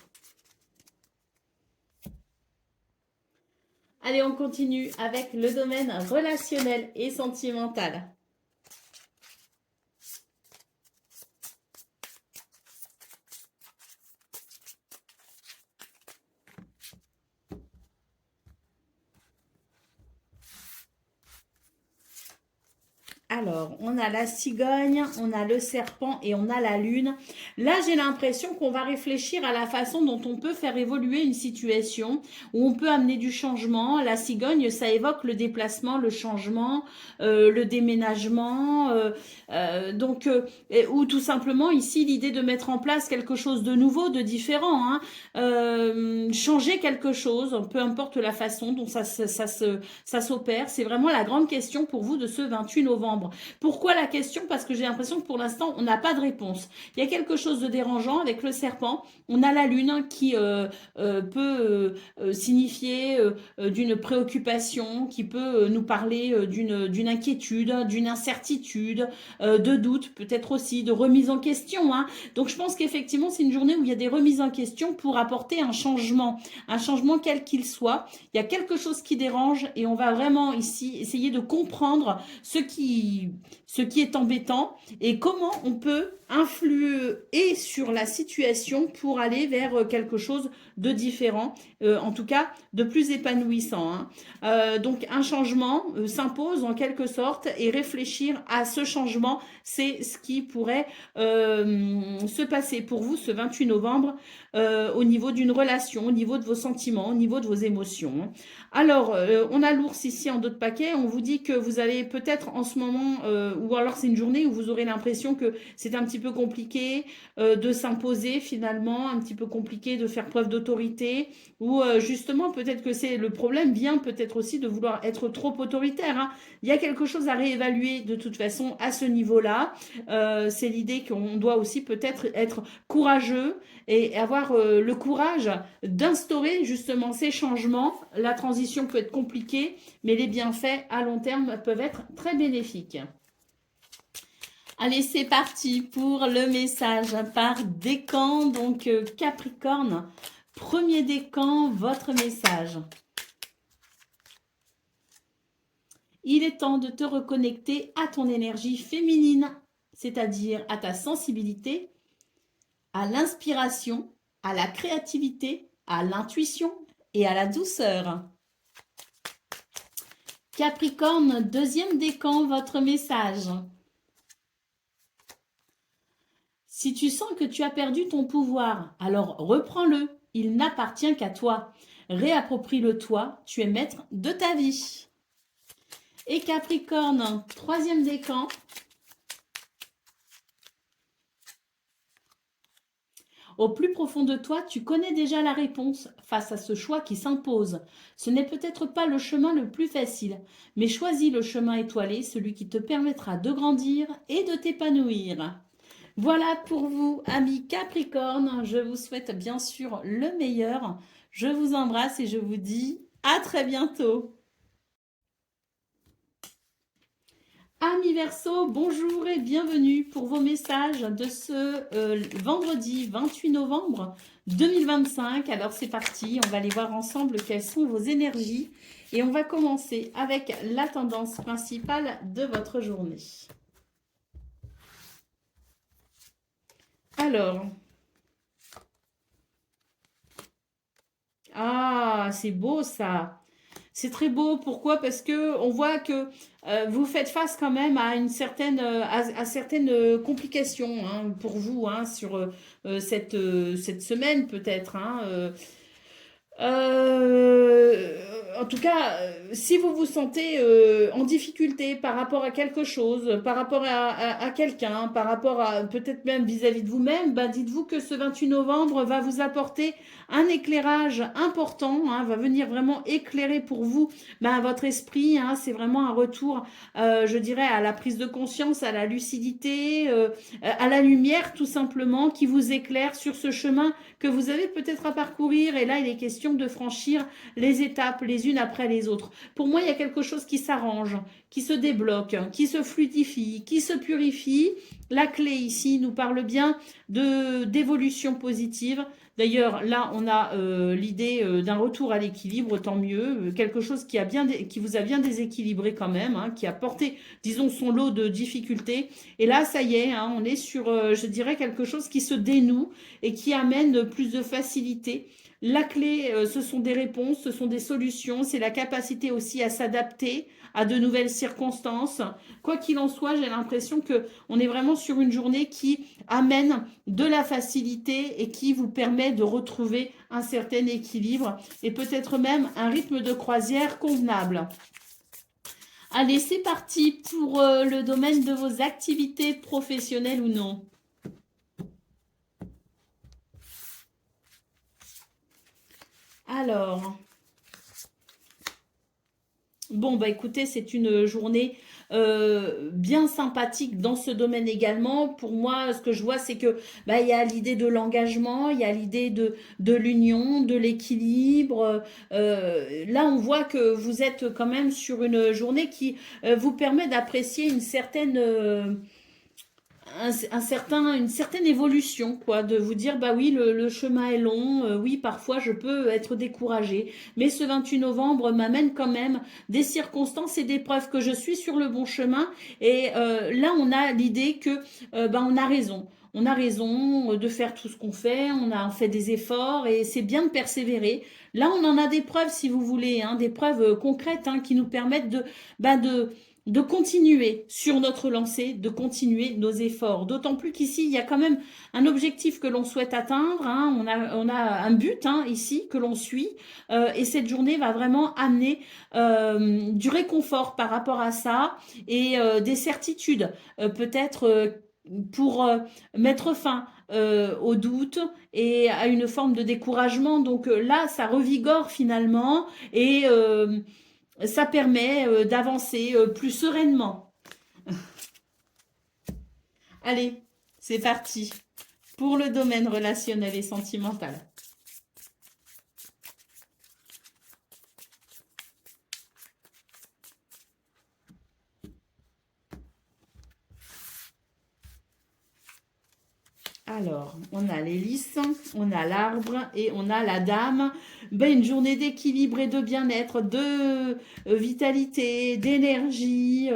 Allez, on continue avec le domaine relationnel et sentimental. Alors, on a la cigogne, on a le serpent et on a la lune. Là, j'ai l'impression qu'on va réfléchir à la façon dont on peut faire évoluer une situation, où on peut amener du changement. La cigogne, ça évoque le déplacement, le changement, le déménagement. Ou tout simplement ici, l'idée de mettre en place quelque chose de nouveau, de différent. Hein. Changer quelque chose, peu importe la façon dont ça s'opère. C'est vraiment la grande question pour vous de ce 28 novembre. Pourquoi la question? Parce que j'ai l'impression que pour l'instant, on n'a pas de réponse. Il y a quelque chose de dérangeant avec le serpent. On a la lune qui peut signifier d'une préoccupation, qui peut nous parler d'une inquiétude, d'une incertitude, de doute, peut-être aussi de remise en question. Hein. Donc je pense qu'effectivement, c'est une journée où il y a des remises en question pour apporter un changement quel qu'il soit. Il y a quelque chose qui dérange et on va vraiment ici essayer de comprendre ce qui est embêtant et comment on peut influer sur la situation pour aller vers quelque chose de différent, en tout cas de plus épanouissant. Hein. Donc un changement s'impose en quelque sorte et réfléchir à ce changement, c'est ce qui pourrait se passer pour vous ce 28 novembre au niveau d'une relation, au niveau de vos sentiments, au niveau de vos émotions. Alors, on a l'ours ici en dos de paquet. On vous dit que vous allez peut-être en ce moment, ou alors c'est une journée où vous aurez l'impression que c'est un petit peu compliqué de s'imposer finalement, un petit peu compliqué de faire preuve d'autorité, ou justement peut-être que c'est le problème vient peut-être aussi de vouloir être trop autoritaire. Hein. Il y a quelque chose à réévaluer de toute façon à ce niveau-là. C'est l'idée qu'on doit aussi peut-être être courageux et avoir le courage d'instaurer justement ces changements. La transition peut être compliquée, mais les bienfaits à long terme peuvent être très bénéfiques. Allez, c'est parti pour le message par décan, donc Capricorne. Premier décan, votre message. Il est temps de te reconnecter à ton énergie féminine, c'est-à-dire à ta sensibilité, à l'inspiration, à la créativité, à l'intuition et à la douceur. Capricorne, deuxième décan, votre message. Si tu sens que tu as perdu ton pouvoir, alors reprends-le. Il n'appartient qu'à toi. Réapproprie-le-toi. Tu es maître de ta vie. Et Capricorne, troisième décan. Au plus profond de toi, tu connais déjà la réponse face à ce choix qui s'impose. Ce n'est peut-être pas le chemin le plus facile, mais choisis le chemin étoilé, celui qui te permettra de grandir et de t'épanouir. Voilà pour vous, amis Capricorne. Je vous souhaite bien sûr le meilleur. Je vous embrasse et je vous dis à très bientôt. Amis Verseau, bonjour et bienvenue pour vos messages de ce vendredi 28 novembre 2025. Alors c'est parti, on va aller voir ensemble quelles sont vos énergies et on va commencer avec la tendance principale de votre journée. Alors, ah, c'est beau ça. C'est très beau. Pourquoi? Parce que on voit que vous faites face quand même à une certaine, à certaines complications hein, pour vous hein, sur cette semaine peut-être. Hein, en tout cas, si vous vous sentez en difficulté par rapport à quelque chose, par rapport à quelqu'un, par rapport à peut-être même vis-à-vis de vous-même, bah dites-vous que ce 28 novembre va vous apporter un éclairage important, hein, va venir vraiment éclairer pour vous bah, votre esprit. Hein, c'est vraiment un retour, je dirais, à la prise de conscience, à la lucidité, à la lumière tout simplement, qui vous éclaire sur ce chemin que vous avez peut-être à parcourir. Et là, il est question de franchir les étapes les unes après les autres. Pour moi, il y a quelque chose qui s'arrange, qui se débloque, qui se fluidifie, qui se purifie. La clé ici nous parle bien de d'évolution positive. D'ailleurs, là, on a l'idée d'un retour à l'équilibre, tant mieux. Quelque chose qui vous a bien déséquilibré quand même, hein, qui a porté, disons, son lot de difficultés. Et là, ça y est, hein, on est sur, je dirais, quelque chose qui se dénoue et qui amène plus de facilité. La clé, ce sont des réponses, ce sont des solutions, c'est la capacité aussi à s'adapter à de nouvelles circonstances. Quoi qu'il en soit, j'ai l'impression que on est vraiment sur une journée qui amène de la facilité et qui vous permet de retrouver un certain équilibre et peut-être même un rythme de croisière convenable. Allez, c'est parti pour le domaine de vos activités professionnelles ou non. Alors, bon, bah écoutez, c'est une journée bien sympathique dans ce domaine également. Pour moi, ce que je vois, c'est que bah, il y a l'idée de l'engagement, il y a l'idée de l'union, de l'équilibre. Là, on voit que vous êtes quand même sur une journée qui vous permet d'apprécier une certaine une certaine évolution, quoi, de vous dire, bah oui, le chemin est long, oui, parfois je peux être découragée, mais ce 28 novembre m'amène quand même des circonstances et des preuves que je suis sur le bon chemin, et là, on a l'idée que, bah, on a raison. On a raison de faire tout ce qu'on fait, on a fait des efforts et c'est bien de persévérer. Là, on en a des preuves, si vous voulez, hein, des preuves concrètes hein, qui nous permettent bah, de continuer sur notre lancée, de continuer nos efforts. D'autant plus qu'ici, il y a quand même un objectif que l'on souhaite atteindre. Hein. On a un but hein, ici que l'on suit. Et cette journée va vraiment amener du réconfort par rapport à ça et des certitudes. Peut-être pour mettre fin au doute et à une forme de découragement. Donc là, ça revigore finalement et ça permet d'avancer plus sereinement. Allez, c'est parti pour le domaine relationnel et sentimental. Alors, on a l'hélice, on a l'arbre et on a la dame. Ben, une journée d'équilibre et de bien-être, de vitalité, d'énergie.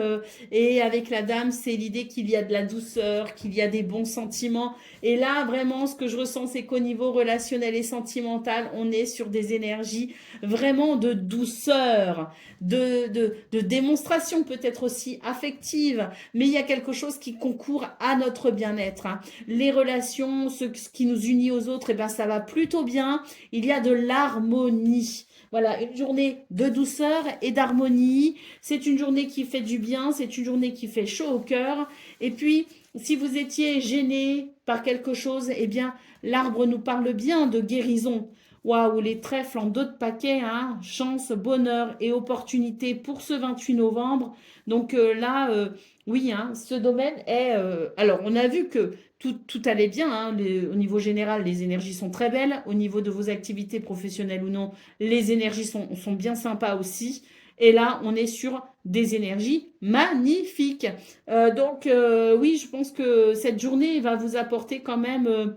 Et avec la dame, c'est l'idée qu'il y a de la douceur, qu'il y a des bons sentiments. Et là, vraiment, ce que je ressens, c'est qu'au niveau relationnel et sentimental, on est sur des énergies vraiment de douceur, de démonstration peut-être aussi affective. Mais il y a quelque chose qui concourt à notre bien-être. Hein. Les relations, ce qui nous unit aux autres, et ben ça va plutôt bien. Il y a de l'harmonie. Voilà, une journée de douceur et d'harmonie. C'est une journée qui fait du bien, c'est une journée qui fait chaud au cœur. Et puis, si vous étiez gêné par quelque chose, eh bien, l'arbre nous parle bien de guérison. Waouh, les trèfles en dos de paquet, hein, chance, bonheur et opportunité pour ce 28 novembre. Donc là, oui, hein, ce domaine est... alors, on a vu que tout allait bien. Hein, au niveau général, les énergies sont très belles. Au niveau de vos activités professionnelles ou non, les énergies sont bien sympas aussi. Et là, on est sur des énergies magnifiques. Oui, je pense que cette journée va vous apporter quand même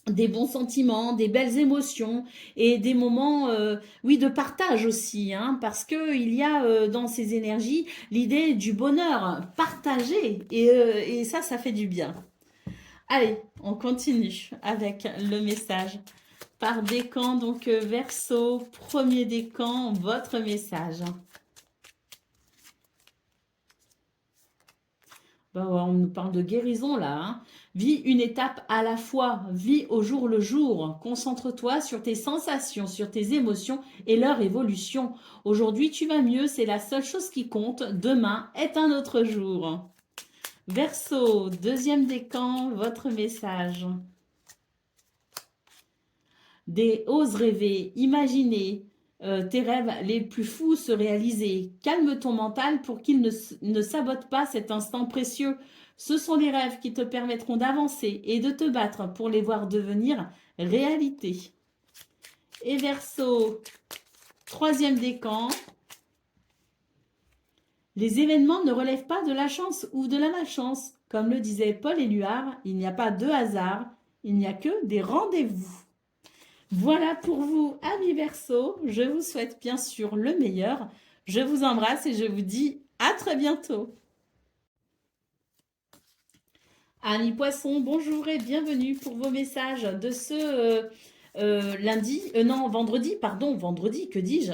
des bons sentiments, des belles émotions et des moments, oui, de partage aussi, hein, parce que il y a dans ces énergies l'idée du bonheur partagé et ça fait du bien. Allez, on continue avec le message par décan, donc Verseau, premier décan, votre message. Ben ouais, on nous parle de guérison là, hein. Vis une étape à la fois, vis au jour le jour. Concentre-toi sur tes sensations, sur tes émotions et leur évolution. Aujourd'hui, tu vas mieux, c'est la seule chose qui compte. Demain est un autre jour. Verseau, deuxième décan, votre message. Ose rêver, imaginer tes rêves les plus fous se réaliser. Calme ton mental pour qu'il ne sabote pas cet instant précieux. Ce sont les rêves qui te permettront d'avancer et de te battre pour les voir devenir réalité. Et Verseau, troisième décan. Les événements ne relèvent pas de la chance ou de la malchance. Comme le disait Paul Éluard, il n'y a pas de hasard, il n'y a que des rendez-vous. Voilà pour vous, amis Verseau. Je vous souhaite bien sûr le meilleur. Je vous embrasse et je vous dis à très bientôt. Amis Poissons, bonjour et bienvenue pour vos messages de ce vendredi, que dis-je?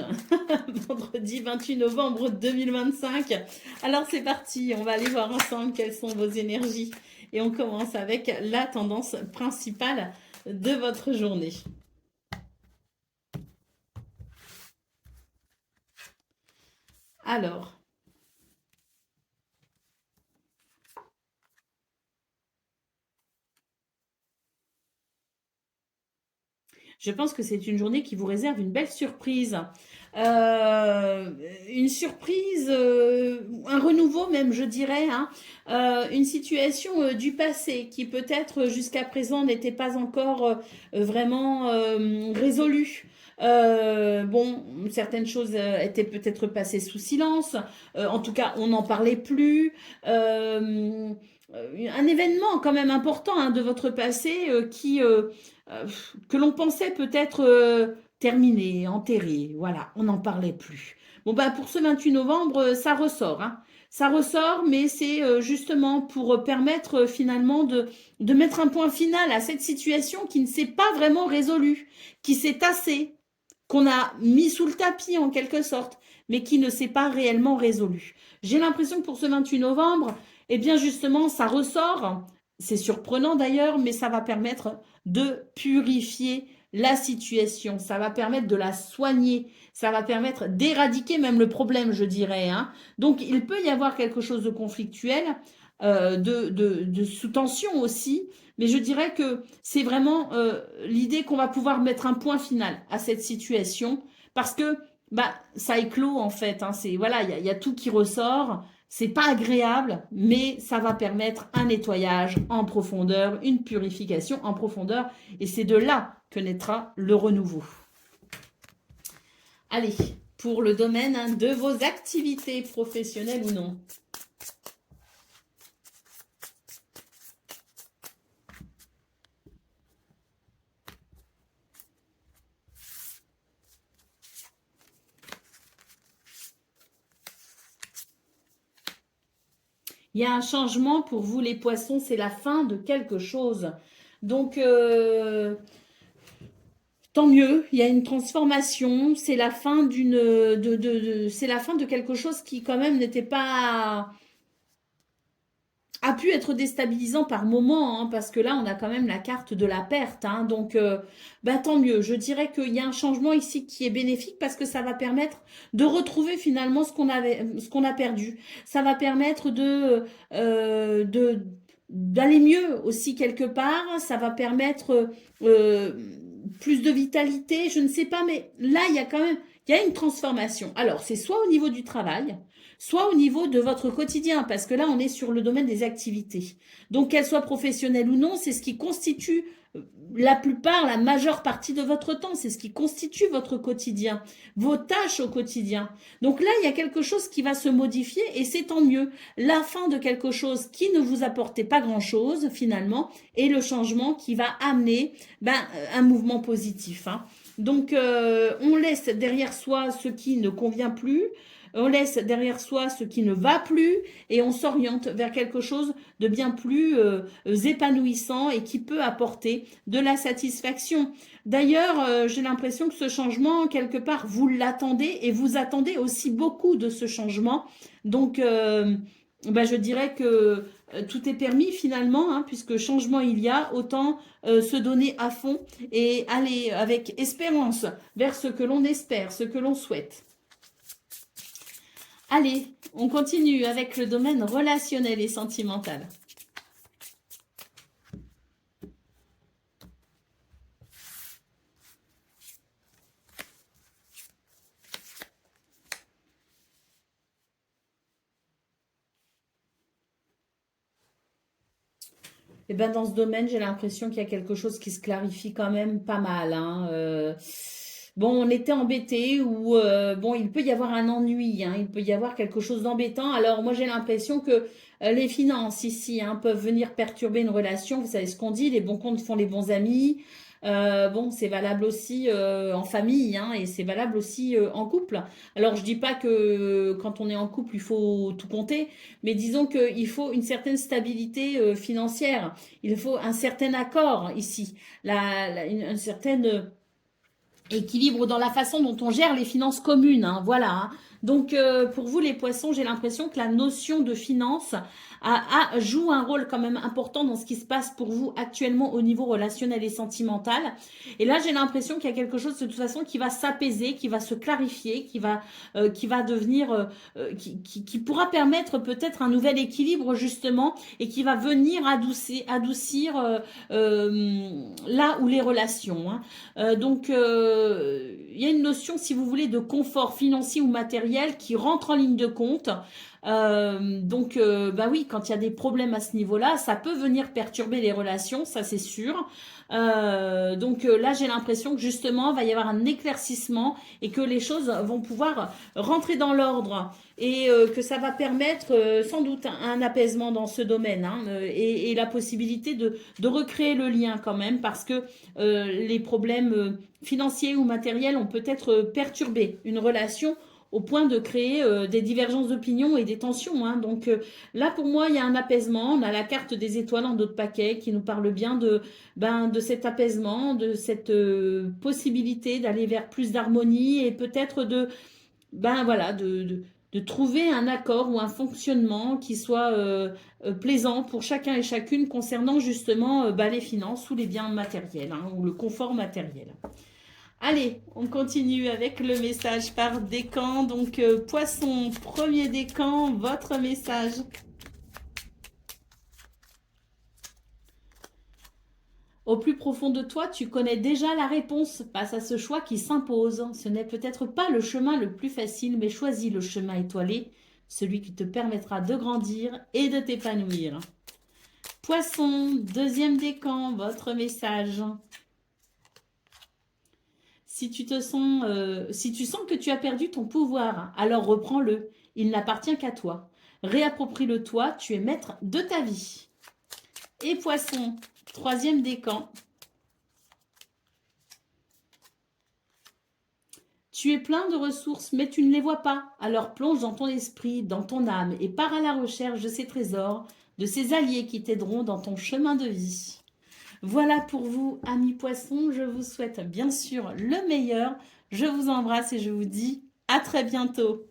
Vendredi 28 novembre 2025. Alors c'est parti, on va aller voir ensemble quelles sont vos énergies. Et on commence avec la tendance principale de votre journée. Alors, je pense que c'est une journée qui vous réserve une belle surprise. Une surprise, un renouveau même, je dirais, hein. Une situation du passé qui peut-être jusqu'à présent n'était pas encore vraiment résolue. Bon, certaines choses étaient peut-être passées sous silence. En tout cas, on n'en parlait plus. Un événement quand même important hein, de votre passé que l'on pensait peut-être terminé, enterré. Voilà, on n'en parlait plus. Bon, bah, pour ce 28 novembre, ça ressort. Hein. Ça ressort, mais c'est justement pour permettre finalement de mettre un point final à cette situation qui ne s'est pas vraiment résolue, qui s'est tassée, qu'on a mis sous le tapis en quelque sorte, mais qui ne s'est pas réellement résolue. J'ai l'impression que pour ce 28 novembre, eh bien justement, ça ressort. C'est surprenant d'ailleurs, mais ça va permettre de purifier la situation, ça va permettre de la soigner, ça va permettre d'éradiquer même le problème, je dirais. Hein. Donc, il peut y avoir quelque chose de conflictuel, de sous tension aussi, mais je dirais que c'est vraiment l'idée qu'on va pouvoir mettre un point final à cette situation, parce que bah, ça éclot en fait. Hein. Voilà, il y a tout qui ressort. C'est pas agréable, mais ça va permettre un nettoyage en profondeur, une purification en profondeur, et c'est de là que naîtra le renouveau. Allez, pour le domaine hein, de vos activités professionnelles ou non. Il y a un changement pour vous les poissons, c'est la fin de quelque chose. Donc, tant mieux, il y a une transformation, c'est la fin c'est la fin de quelque chose qui quand même n'était pas a pu être déstabilisant par moment, hein, parce que là, on a quand même la carte de la perte. Hein, donc, bah, tant mieux. Je dirais qu'il y a un changement ici qui est bénéfique parce que ça va permettre de retrouver finalement ce qu'on a perdu. Ça va permettre d'aller mieux aussi quelque part. Ça va permettre plus de vitalité. Je ne sais pas, mais là, il y a une transformation. Alors, c'est soit au niveau du travail, soit au niveau de votre quotidien, parce que là, on est sur le domaine des activités. Donc, qu'elles soient professionnelles ou non, c'est ce qui constitue la plupart, la majeure partie de votre temps. C'est ce qui constitue votre quotidien, vos tâches au quotidien. Donc là, il y a quelque chose qui va se modifier et c'est tant mieux. La fin de quelque chose qui ne vous apportait pas grand-chose finalement et le changement qui va amener un mouvement positif. Hein. Donc, on laisse derrière soi ce qui ne convient plus. On laisse derrière soi ce qui ne va plus et on s'oriente vers quelque chose de bien plus épanouissant et qui peut apporter de la satisfaction. D'ailleurs, j'ai l'impression que ce changement, quelque part, vous l'attendez et vous attendez aussi beaucoup de ce changement. Donc, je dirais que tout est permis finalement, hein, puisque changement il y a, autant se donner à fond et aller avec espérance vers ce que l'on espère, ce que l'on souhaite. Allez, on continue avec le domaine relationnel et sentimental. Et ben dans ce domaine, j'ai l'impression qu'il y a quelque chose qui se clarifie quand même pas mal. Hein. Bon, on était embêté ou bon, il peut y avoir un ennui, hein, il peut y avoir quelque chose d'embêtant. Alors moi, j'ai l'impression que les finances ici hein, peuvent venir perturber une relation. Vous savez ce qu'on dit, les bons comptes font les bons amis. Bon, c'est valable aussi en famille hein, et c'est valable aussi en couple. Alors, je dis pas que quand on est en couple, il faut tout compter, mais disons qu'il faut une certaine stabilité financière. Il faut un certain accord ici, une certaine équilibre dans la façon dont on gère les finances communes. Hein, voilà. Hein. Donc, pour vous, les poissons, j'ai l'impression que la notion de finance joue un rôle quand même important dans ce qui se passe pour vous actuellement au niveau relationnel et sentimental. Et là, j'ai l'impression qu'il y a quelque chose de toute façon qui va s'apaiser, qui va se clarifier, qui va devenir, qui pourra permettre peut-être un nouvel équilibre justement et qui va venir adoucir là où les relations. Hein. Donc, il y a une notion, si vous voulez, de confort financier ou matériel qui rentre en ligne de compte. Donc, oui, quand il y a des problèmes à ce niveau-là, ça peut venir perturber les relations, ça c'est sûr. Donc là, j'ai l'impression que justement, il va y avoir un éclaircissement et que les choses vont pouvoir rentrer dans l'ordre et que ça va permettre sans doute un apaisement dans ce domaine hein, et la possibilité de recréer le lien quand même parce que les problèmes financiers ou matériels ont peut-être perturbé une relation au point de créer des divergences d'opinion et des tensions. Hein. Donc là, pour moi, il y a un apaisement. On a la carte des étoiles en d'autres paquets qui nous parle bien de cet apaisement, de cette possibilité d'aller vers plus d'harmonie et peut-être de trouver un accord ou un fonctionnement qui soit plaisant pour chacun et chacune concernant justement les finances ou les biens matériels hein, ou le confort matériel. Allez, on continue avec le message par décan. Donc, poisson, premier décan, votre message. Au plus profond de toi, tu connais déjà la réponse face à ce choix qui s'impose. Ce n'est peut-être pas le chemin le plus facile, mais choisis le chemin étoilé, celui qui te permettra de grandir et de t'épanouir. Poisson, deuxième décan, votre message. Si tu sens que tu as perdu ton pouvoir, alors reprends-le. Il n'appartient qu'à toi. Réapproprie-le toi, tu es maître de ta vie. Et poisson, troisième décan. Tu es plein de ressources, mais tu ne les vois pas. Alors plonge dans ton esprit, dans ton âme, et pars à la recherche de ces trésors, de ces alliés qui t'aideront dans ton chemin de vie. Voilà pour vous, amis poissons. Je vous souhaite bien sûr le meilleur. Je vous embrasse et je vous dis à très bientôt.